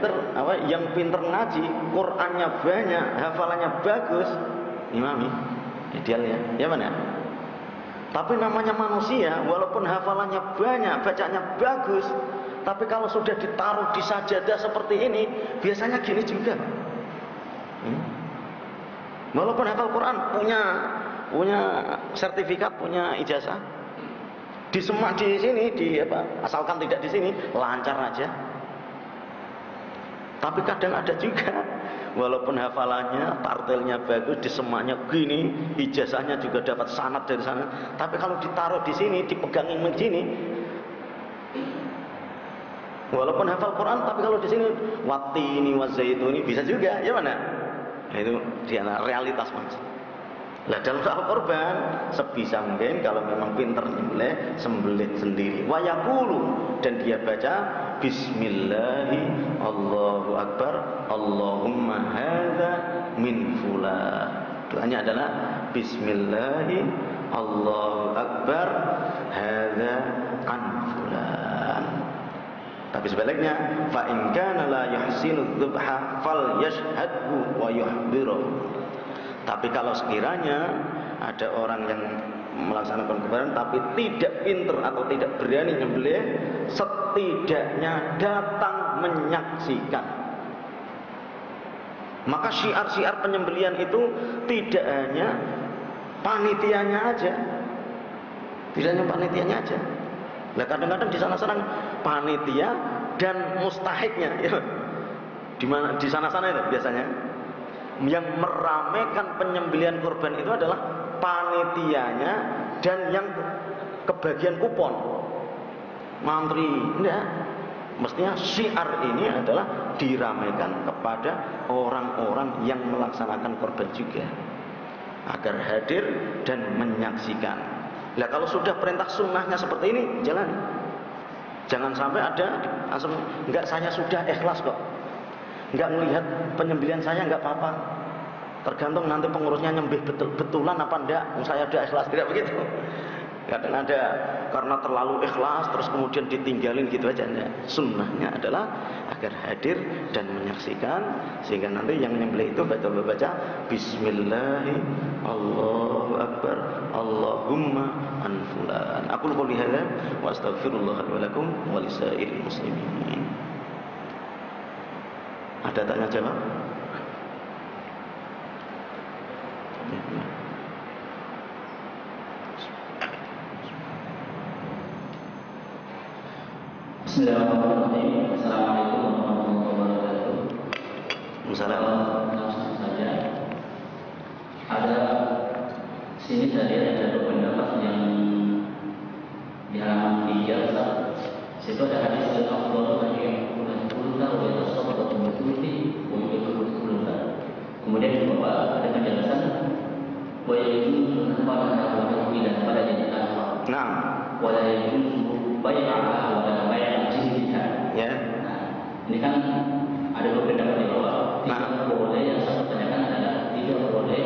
yang pinter ngaji, Qurannya banyak, hafalannya bagus, imami. Idealnya, ya mana? Tapi namanya manusia, walaupun hafalannya banyak, bacanya bagus, tapi kalau sudah ditaruh di sajadah seperti ini, biasanya gini juga. Walaupun hafal Quran, punya sertifikat, punya ijazah, disemak di sini, asalkan tidak di sini, lancar aja. Tapi kadang ada juga, walaupun hafalannya, tartilnya bagus, disemaknya gini, ijazahnya juga dapat sanad dari sana, tapi kalau ditaruh di sini, dipegangin begini, walaupun hafal Quran, tapi kalau di sini watini wazaituni bisa juga, ya mana? Nah, itu dia realitas manusia. Nah, dalam soal korban, sebisa mungkin kalau memang pinter nyembelih, sembelih sendiri. Wa yaqulu, dan dia baca Bismillahi Allahu Akbar Allahumma hadza min fulan. Doanya adalah Bismillahi Allahu Akbar hadza an fulan. Tapi sebaliknya, fa in kana la yuhsinu dzubha fal yashhadhu wa yuhbiru. Tapi kalau sekiranya ada orang yang melaksanakan kurban tapi tidak pinter atau tidak berani nyembelih, setidaknya datang menyaksikan. Maka syiar-syiar penyembelihan itu tidak hanya panitianya aja, tidak hanya panitianya aja. Nah, kadang-kadang di sana-sana panitia dan mustahiknya, ya. Di sana-sana itu biasanya yang meramaikan penyembelihan kurban itu adalah panitianya dan yang kebagian kupon, mantri. Enggak, mestinya syiar ini adalah diramaikan kepada orang-orang yang melaksanakan kurban juga, agar hadir dan menyaksikan. Nah, kalau sudah perintah sunnahnya seperti ini, jalan. Jangan sampai ada langsung, enggak, saya sudah ikhlas kok, enggak melihat penyembelihan saya, enggak apa-apa. Tergantung nanti pengurusnya nyembih betulan apa enggak, saya sudah ikhlas. Tidak begitu. Kadang ada karena terlalu ikhlas terus kemudian ditinggalin gitu aja. Enggak. Sunnahnya adalah agar hadir dan menyaksikan, sehingga nanti yang nyembelih itu baca Bismillahi Allahu Akbar Allahumma an fulan. Aku qouli hadza wa astaghfirullah wa lakum wa lisairil muslimin. Ada tanya jawab? Bismillahirrahmanirrahim. Assalamualaikum warahmatullahi wabarakatuh. Assalamualaikum. Langsung saja. Ada sini tadi ada pendapat yang di halaman 3, situ ada hadis dari Abdullah bin Qulta wa yatasawwatu min thuluthi wa yuqulu. Kemudian di bawah ada penjelasan wa yajuzu nafala wa ila pada jadi al-haq. Nah, Wa la yajuzu bai'aha wa la bai'a jildiha. ya. Nah, ini kan ada beberapa pendapat di bawah. Tidak boleh, yang saya tanyakan adalah tidak boleh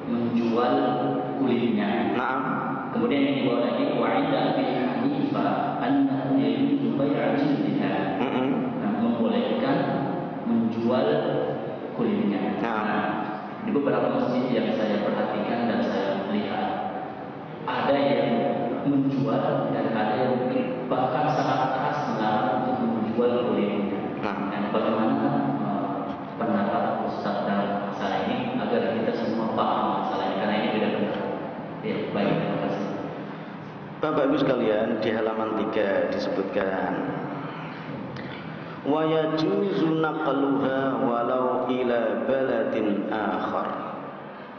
menjual kulitnya. Nah, Kemudian yang di bawah lagi wa 'inda Abi Hanifah annahu yajuzu bai'a jildiha. Nah, membolehkan menjual kulitnya. Nah. Di beberapa masjid yang saya perhatikan dan saya lihat, ada yang menjual dan ada yang bahkan sangat keras melarang untuk menjual kulitnya. Dan bagaimana pendapat Ustaz dalam masalah ini agar kita semua paham masalah ini, karena ini tidak benar. Ya, baik, terima kasih. Bapak Ibu sekalian, di halaman 3 disebutkan wa yajuzu naqluha walau ila baladin akhar,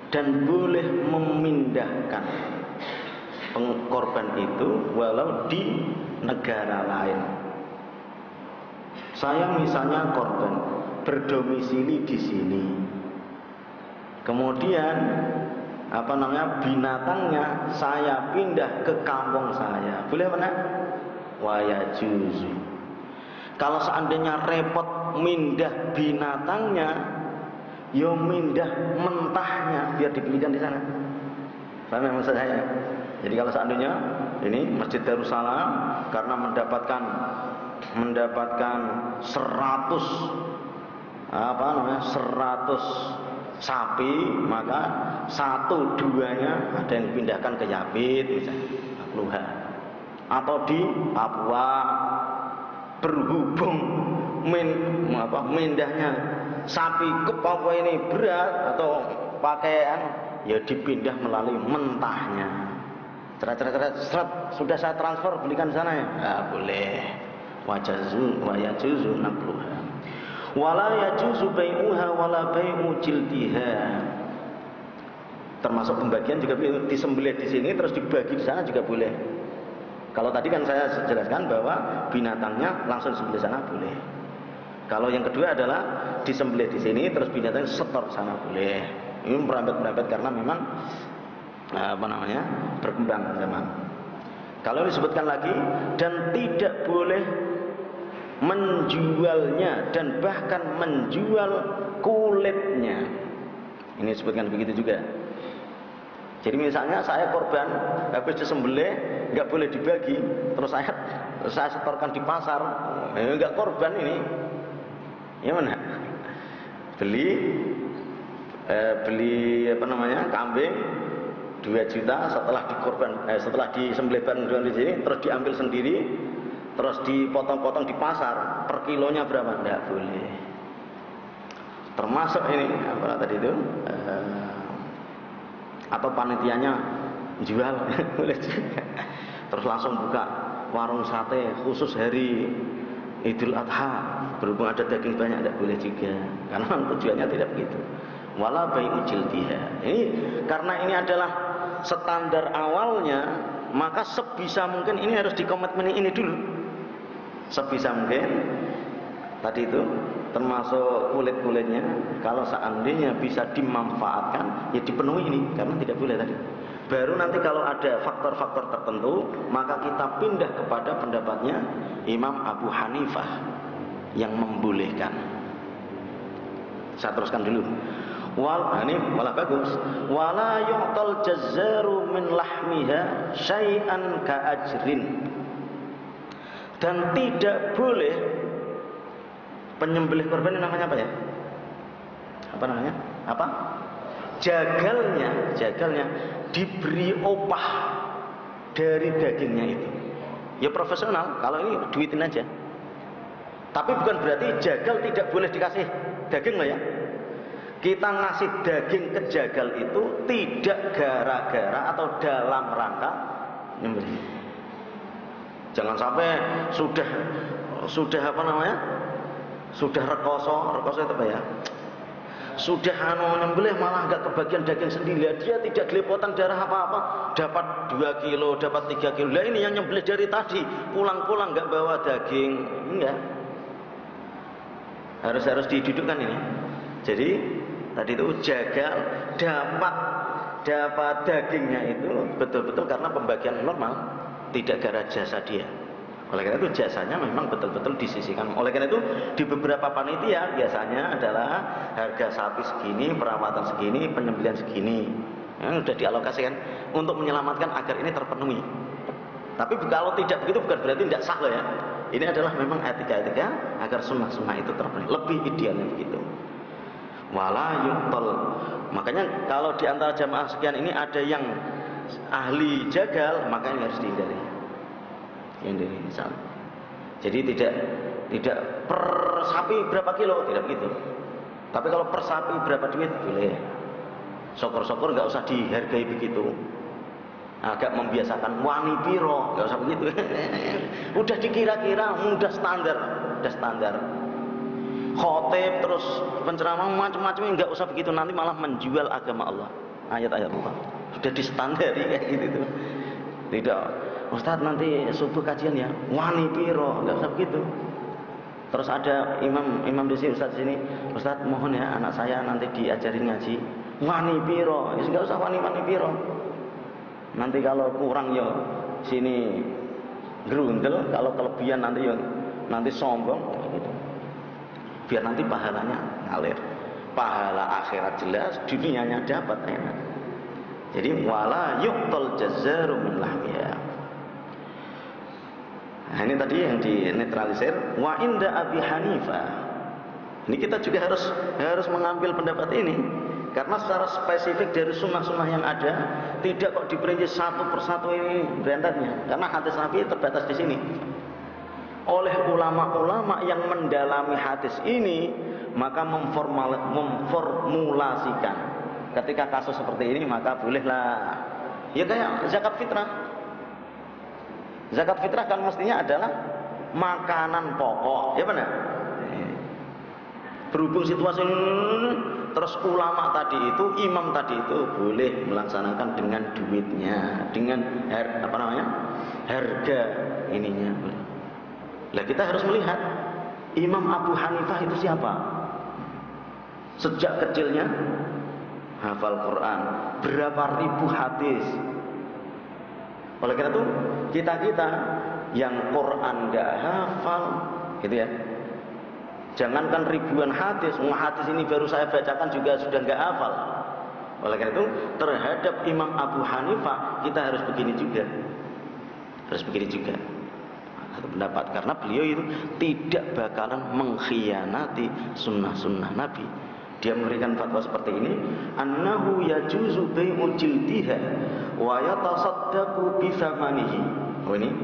dan boleh memindahkan korban itu walau di negara lain. Saya misalnya korban berdomisili di sini, kemudian binatangnya saya pindah ke kampung saya, boleh mana? Wa yajuzu. Kalau seandainya repot mindah binatangnya, yo mindah mentahnya biar dipilihkan di sana. Paham ya maksud saya? Jadi kalau seandainya ini Masjid Darussalam karena mendapatkan 100 sapi, maka 1/2-nya ada yang dipindahkan ke Yapit misalnya, Makluha. Atau di Papua berhubung mindahnya sapi ke Papua ini berat atau pakaian, ya dipindah melalui mentahnya. Seret, sudah saya transfer, belikan sana ya. Nah, boleh. Wa yajuzu naqluha. Wala yajuzu bai'uha wala bai'u jildiha. Termasuk pembagian juga disembelih di sini terus dibagi di sana juga boleh. Kalau tadi kan saya jelaskan bahwa binatangnya langsung disembelih sana boleh. Kalau yang kedua adalah disembelih di sini terus binatangnya setor sana boleh. Ini merambet-merambet karena memang berkembang zaman. Kalau disebutkan lagi, dan tidak boleh menjualnya dan bahkan menjual kulitnya. Ini disebutkan begitu juga. Jadi misalnya saya korban habis disembelih, nggak boleh dibagi, terus saya setorkan di pasar, nggak korban ini. Ya mana? Beli kambing 2 juta setelah disembelih bareng di sini, terus diambil sendiri, terus dipotong-potong di pasar, per kilonya berapa? Nggak boleh. Termasuk ini apa tadi itu? Atau panitianya jual boleh juga. Terus langsung buka warung sate khusus hari Idul Adha, berhubung ada daging banyak, tidak boleh juga, karena tujuannya tidak begitu. Wala bai'u jildiha. Ini karena ini adalah standar awalnya, maka sebisa mungkin ini harus dikomitmeni ini dulu. Sebisa mungkin tadi itu termasuk kulit-kulitnya, kalau seandainya bisa dimanfaatkan ya dipenuhi ini, karena tidak boleh tadi. Baru nanti kalau ada faktor-faktor tertentu, maka kita pindah kepada pendapatnya Imam Abu Hanifah yang membolehkan. Saya teruskan dulu. Ini malah bagus. Wala yu'tal jazzaru min lahmiha syai'an ka'ajrin. Dan tidak boleh penyembelih korban ini namanya apa ya? Apa namanya? Apa? Jagalnya diberi upah dari dagingnya itu. Ya profesional, kalau ini duitin aja. Tapi bukan berarti jagal tidak boleh dikasih daging lah ya. Kita ngasih daging ke jagal itu tidak gara-gara atau dalam rangka nyembelih. Jangan sampai sudah apa namanya? Sudah rekoso itu apa ya? Sudah nyembelih malah enggak kebagian daging sendiri. Dia tidak gelepotan darah apa-apa, dapat 2 kilo, dapat 3 kilo. Lah ini yang nyembelih dari tadi, pulang-pulang enggak bawa daging. Enggak. Harus didudukkan ini. Jadi tadi itu jagal dapat dagingnya itu betul-betul karena pembagian normal, tidak gara jasa dia. Oleh karena itu jasanya memang betul-betul disisihkan. Oleh karena itu di beberapa panitia biasanya adalah harga sapi segini, perawatan segini, penyembelihan segini, yang sudah dialokasikan untuk menyelamatkan agar ini terpenuhi. Tapi kalau tidak begitu bukan berarti tidak sah loh ya. Ini adalah memang etika-etika agar sunnah-sunnah itu terpenuhi. Lebih idealnya begitu. Wala yuqtal. Makanya kalau di antara jamaah sekian ini ada yang ahli jagal, maka ini harus dihindari. Ini misalnya. Jadi tidak per sapi berapa kilo, tidak begitu. Tapi kalau per sapi berapa duit boleh. Syukur-syukur nggak usah dihargai begitu. Agak membiasakan wani piro, nggak usah begitu. Udah dikira-kira, udah standar. Khotib terus penceramah macam-macam, nggak usah begitu, nanti malah menjual agama Allah. Ayat-ayat Allah sudah distandari kayak gitu tuh. Tidak, Ustadz nanti subuh kajian ya, wani piro, nggak usah begitu. Terus ada imam di sini, Ustadz sini, Ustadz mohon ya anak saya nanti diajarin ngaji, wani piro, ya nggak usah wani piro. Nanti kalau kurang ya sini gerundel, kalau kelebihan nanti sombong gitu. Biar nanti pahalanya ngalir. Pahala akhirat jelas, dunianya dapat enak. Jadi wala yuqtal jazzaru min lahmiha. Nah, ini tadi yang dinetralisir. Wa inda Abi Hanifah. Ini kita juga harus mengambil pendapat ini. Karena secara spesifik dari sunnah-sunnah yang ada tidak kok diperinci satu persatu ini berantatnya. Karena hadis Nabi terbatas di sini. Oleh ulama-ulama yang mendalami hadis ini, maka memformulasikan. Ketika kasus seperti ini, maka bolehlah. Ya kayak zakat fitrah. Zakat fitrah kan mestinya adalah makanan pokok, ya benar? Berhubung situasi terus ulama tadi itu, imam tadi itu boleh melaksanakan dengan duitnya, dengan harga ininya. Lah kita harus melihat Imam Abu Hanifah itu siapa? Sejak kecilnya hafal Quran, berapa ribu hadis. Oleh karena itu kita yang Quran nggak hafal, gitu ya. Jangankan ribuan hadis, hadis ini baru saya bacakan juga sudah nggak hafal. Oleh karena itu terhadap Imam Abu Hanifah kita harus begini juga, satu pendapat, karena beliau itu tidak bakalan mengkhianati sunnah-sunnah Nabi. Dia memberikan fatwa seperti ini, annahu yajuzu bai'u jildiha wa yatasaddaqu bi thamanihi. Oh, ini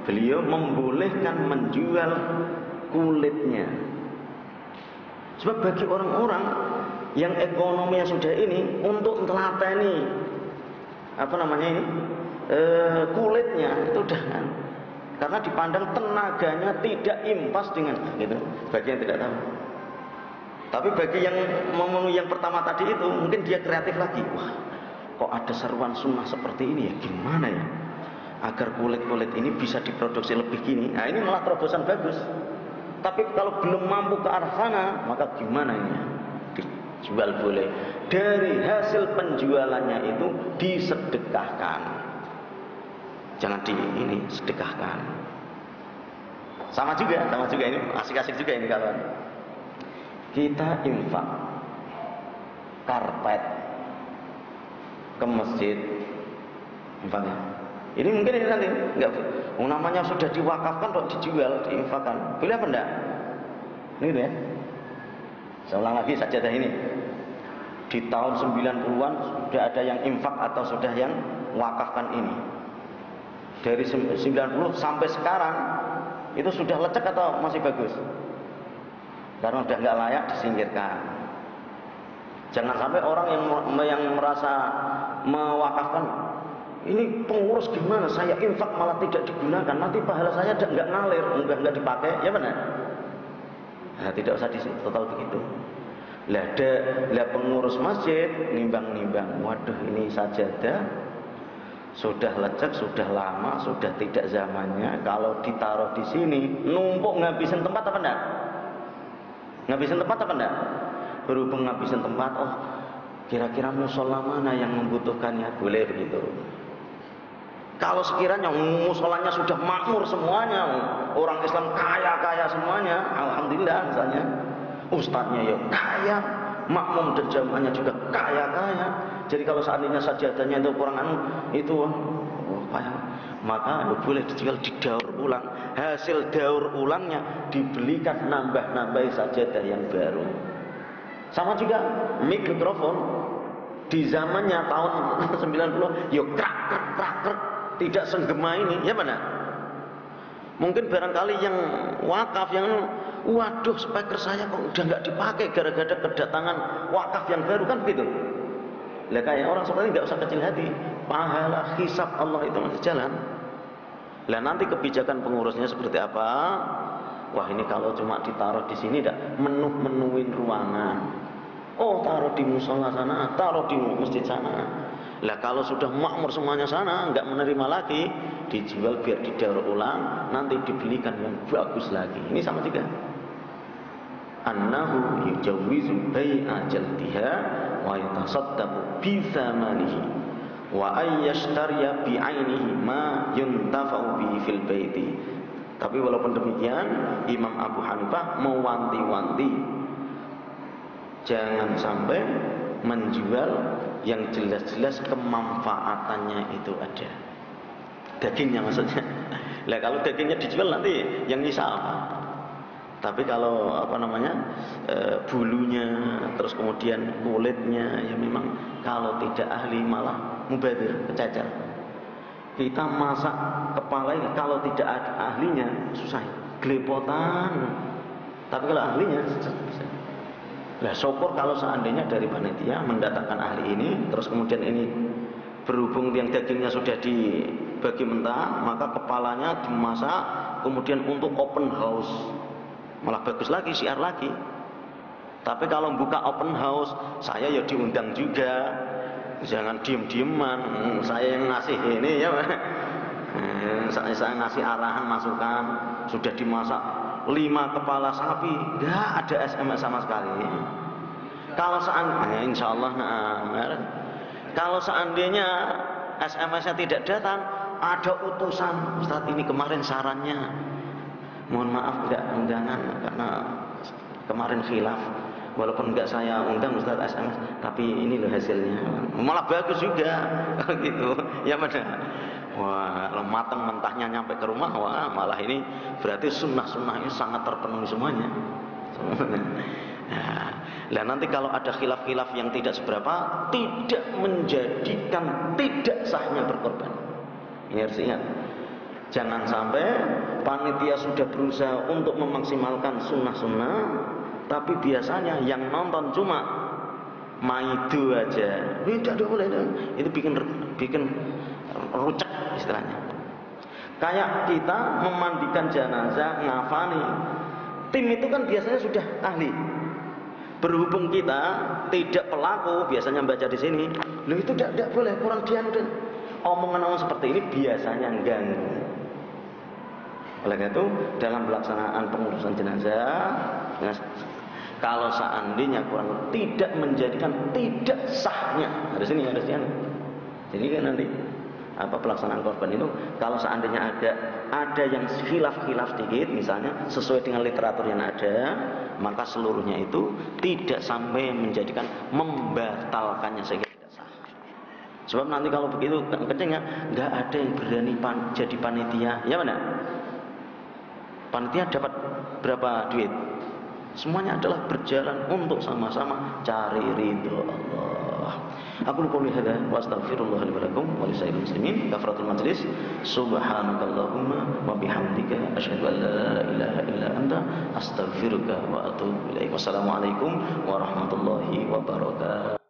beliau membolehkan menjual kulitnya. Sebab bagi orang-orang yang ekonominya sudah ini, untuk telateni kulitnya itu udah kan. Karena dipandang tenaganya tidak impas dengan gitu. Bagi yang tidak tahu. Tapi bagi yang memenuhi yang pertama tadi itu, mungkin dia kreatif lagi. Wah, kok ada seruan sunnah seperti ini ya? Gimana ya? Agar kulit-kulit ini bisa diproduksi lebih gini. Nah, ini malah terobosan bagus. Tapi kalau belum mampu ke arah sana, maka gimana ini? Dijual boleh. Dari hasil penjualannya itu disedekahkan. Jangan ini sedekahkan. Sama juga ini asik-asik juga ini kawan. Kita infak karpet ke masjid, infaknya. Ini mungkin ini nanti enggak, namanya sudah diwakafkan kok dijual, diinfakkan. Boleh apa enggak? Ini ya. Saya ulang lagi sajadah ini. Di tahun 90-an sudah ada yang infak atau sudah yang wakafkan ini. Dari 90 sampai sekarang itu sudah lecek atau masih bagus? Karena sudah nggak layak disingkirkan. Jangan sampai orang yang merasa mewakafkan, ini pengurus gimana? Saya infak malah tidak digunakan, nanti pahala saya nggak ngalir, nggak dipakai, ya benar? Nah, tidak usah total begitu. Lah pengurus masjid nimbang-nimbang, waduh ini sajadah sudah lecek, sudah lama, sudah tidak zamannya. Kalau ditaruh di sini, numpuk ngabisin tempat apa enggak? Ngabisin tempat apa enggak? Berhubung ngabisin tempat, oh kira-kira musola mana yang membutuhkannya? Boleh begitu. Kalau sekiranya musolanya sudah makmur semuanya, orang Islam kaya-kaya semuanya, alhamdulillah misalnya, ustadznya ya kaya, makmum dan jamaahnya juga kaya-kaya. Jadi kalau seandainya sajadahnya itu kurang maka boleh dijual, didaur ulang. Hasil daur ulangnya dibelikan nambah-nambah sajadah yang baru. Sama juga mikrofon di zamannya tahun 90, yuk krak, tidak senggema ini, ya mana? Mungkin barangkali yang wakaf yang waduh speaker saya kok udah nggak dipakai gara-gara kedatangan wakaf yang baru, kan begitu. Lah kayak orang seperti ini nggak usah kecil hati, pahala hisab Allah itu masih jalan. Lah nanti kebijakan pengurusnya seperti apa? Wah ini kalau cuma ditaruh di sini tidak menuin ruangan. Oh taruh di musola sana, taruh di masjid sana. Lah kalau sudah makmur semuanya sana, nggak menerima lagi, dijual biar didaur ulang, nanti dibelikan yang bagus lagi. Ini sama juga. Annahu yujawwizu bai'a jaldiha wa yatasaddaqu bi thamanihi wa ayyashtariya bi 'ainihi ma yuntafa'u bihi fil baiti. Tapi walaupun demikian, Imam Abu Hanifah mewanti-wanti jangan sampai menjual yang jelas-jelas kemanfaatannya itu ada. Dagingnya maksudnya. Lah kalau dagingnya dijual nanti yang nyisa apa? Tapi kalau bulunya, terus kemudian kulitnya, ya memang kalau tidak ahli malah mubadir, kececer. Kita masak kepala ini kalau tidak ada ahlinya susah, gelepotan. Tapi kalau ahlinya bisa. Nah, syukur kalau seandainya dari panitia mendatangkan ahli ini, terus kemudian ini berhubung yang dagingnya sudah dibagi mentah, maka kepalanya dimasak, kemudian untuk open house. Malah bagus lagi, syiar lagi. Tapi kalau buka open house, saya ya diundang juga. Jangan diem-dieman. Saya yang ngasih ini ya. Saya ngasih arahan, masukan. Sudah dimasak 5 kepala sapi, nggak ada SMS sama sekali. Kalau seandainya, insya Allah, kalau seandainya SMS-nya tidak datang, ada utusan, Ustadz ini kemarin sarannya. Mohon maaf tidak undangan karena kemarin khilaf. Walaupun enggak saya undang Ustaz SMS, tapi ini loh hasilnya. Malah bagus juga kalau gitu. Ya benar. Wah, matang mentahnya nyampe ke rumah, wah malah ini berarti sunnah-sunnahnya sangat terpenuhi semuanya. Nah, nanti kalau ada khilaf-khilaf yang tidak seberapa, tidak menjadikan tidak sahnya berkorban. Ini harus ingat. Jangan sampai panitia sudah berusaha untuk memaksimalkan sunnah-sunnah, tapi biasanya yang nonton cuma maidu aja. Tidak boleh, itu bikin rucek istilahnya. Kayak kita memandikan jenazah, ngafani, tim itu kan biasanya sudah ahli. Berhubung kita tidak pelaku, biasanya baca di sini, loh itu tidak boleh, kurang dianu dan omongan-omongan seperti ini biasanya mengganggu. Oleh karena itu dalam pelaksanaan pengurusan jenazah, kalau seandainya kurang tidak menjadikan tidak sahnya, harus ini. Jadi kan nanti pelaksanaan korban itu kalau seandainya ada yang khilaf sedikit, misalnya sesuai dengan literatur yang ada, maka seluruhnya itu tidak sampai menjadikan membatalkannya sehingga tidak sah. Sebab nanti kalau begitu kencengnya nggak ada yang berani jadi panitia, ya mana? Panitia dapat berapa duit? Semuanya adalah berjalan untuk sama-sama cari ridho Allah. Aku qouli hadza wa astaghfirullah li wa lakum wa lisa'il muslimin kafaratul majlis. Subhanakallahumma wa bihamdika asyhadu an la ilaha illa anta astaghfiruka wa atubu ilaik. Wassalamualaikum warahmatullahi wabarakatuh.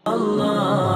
Allah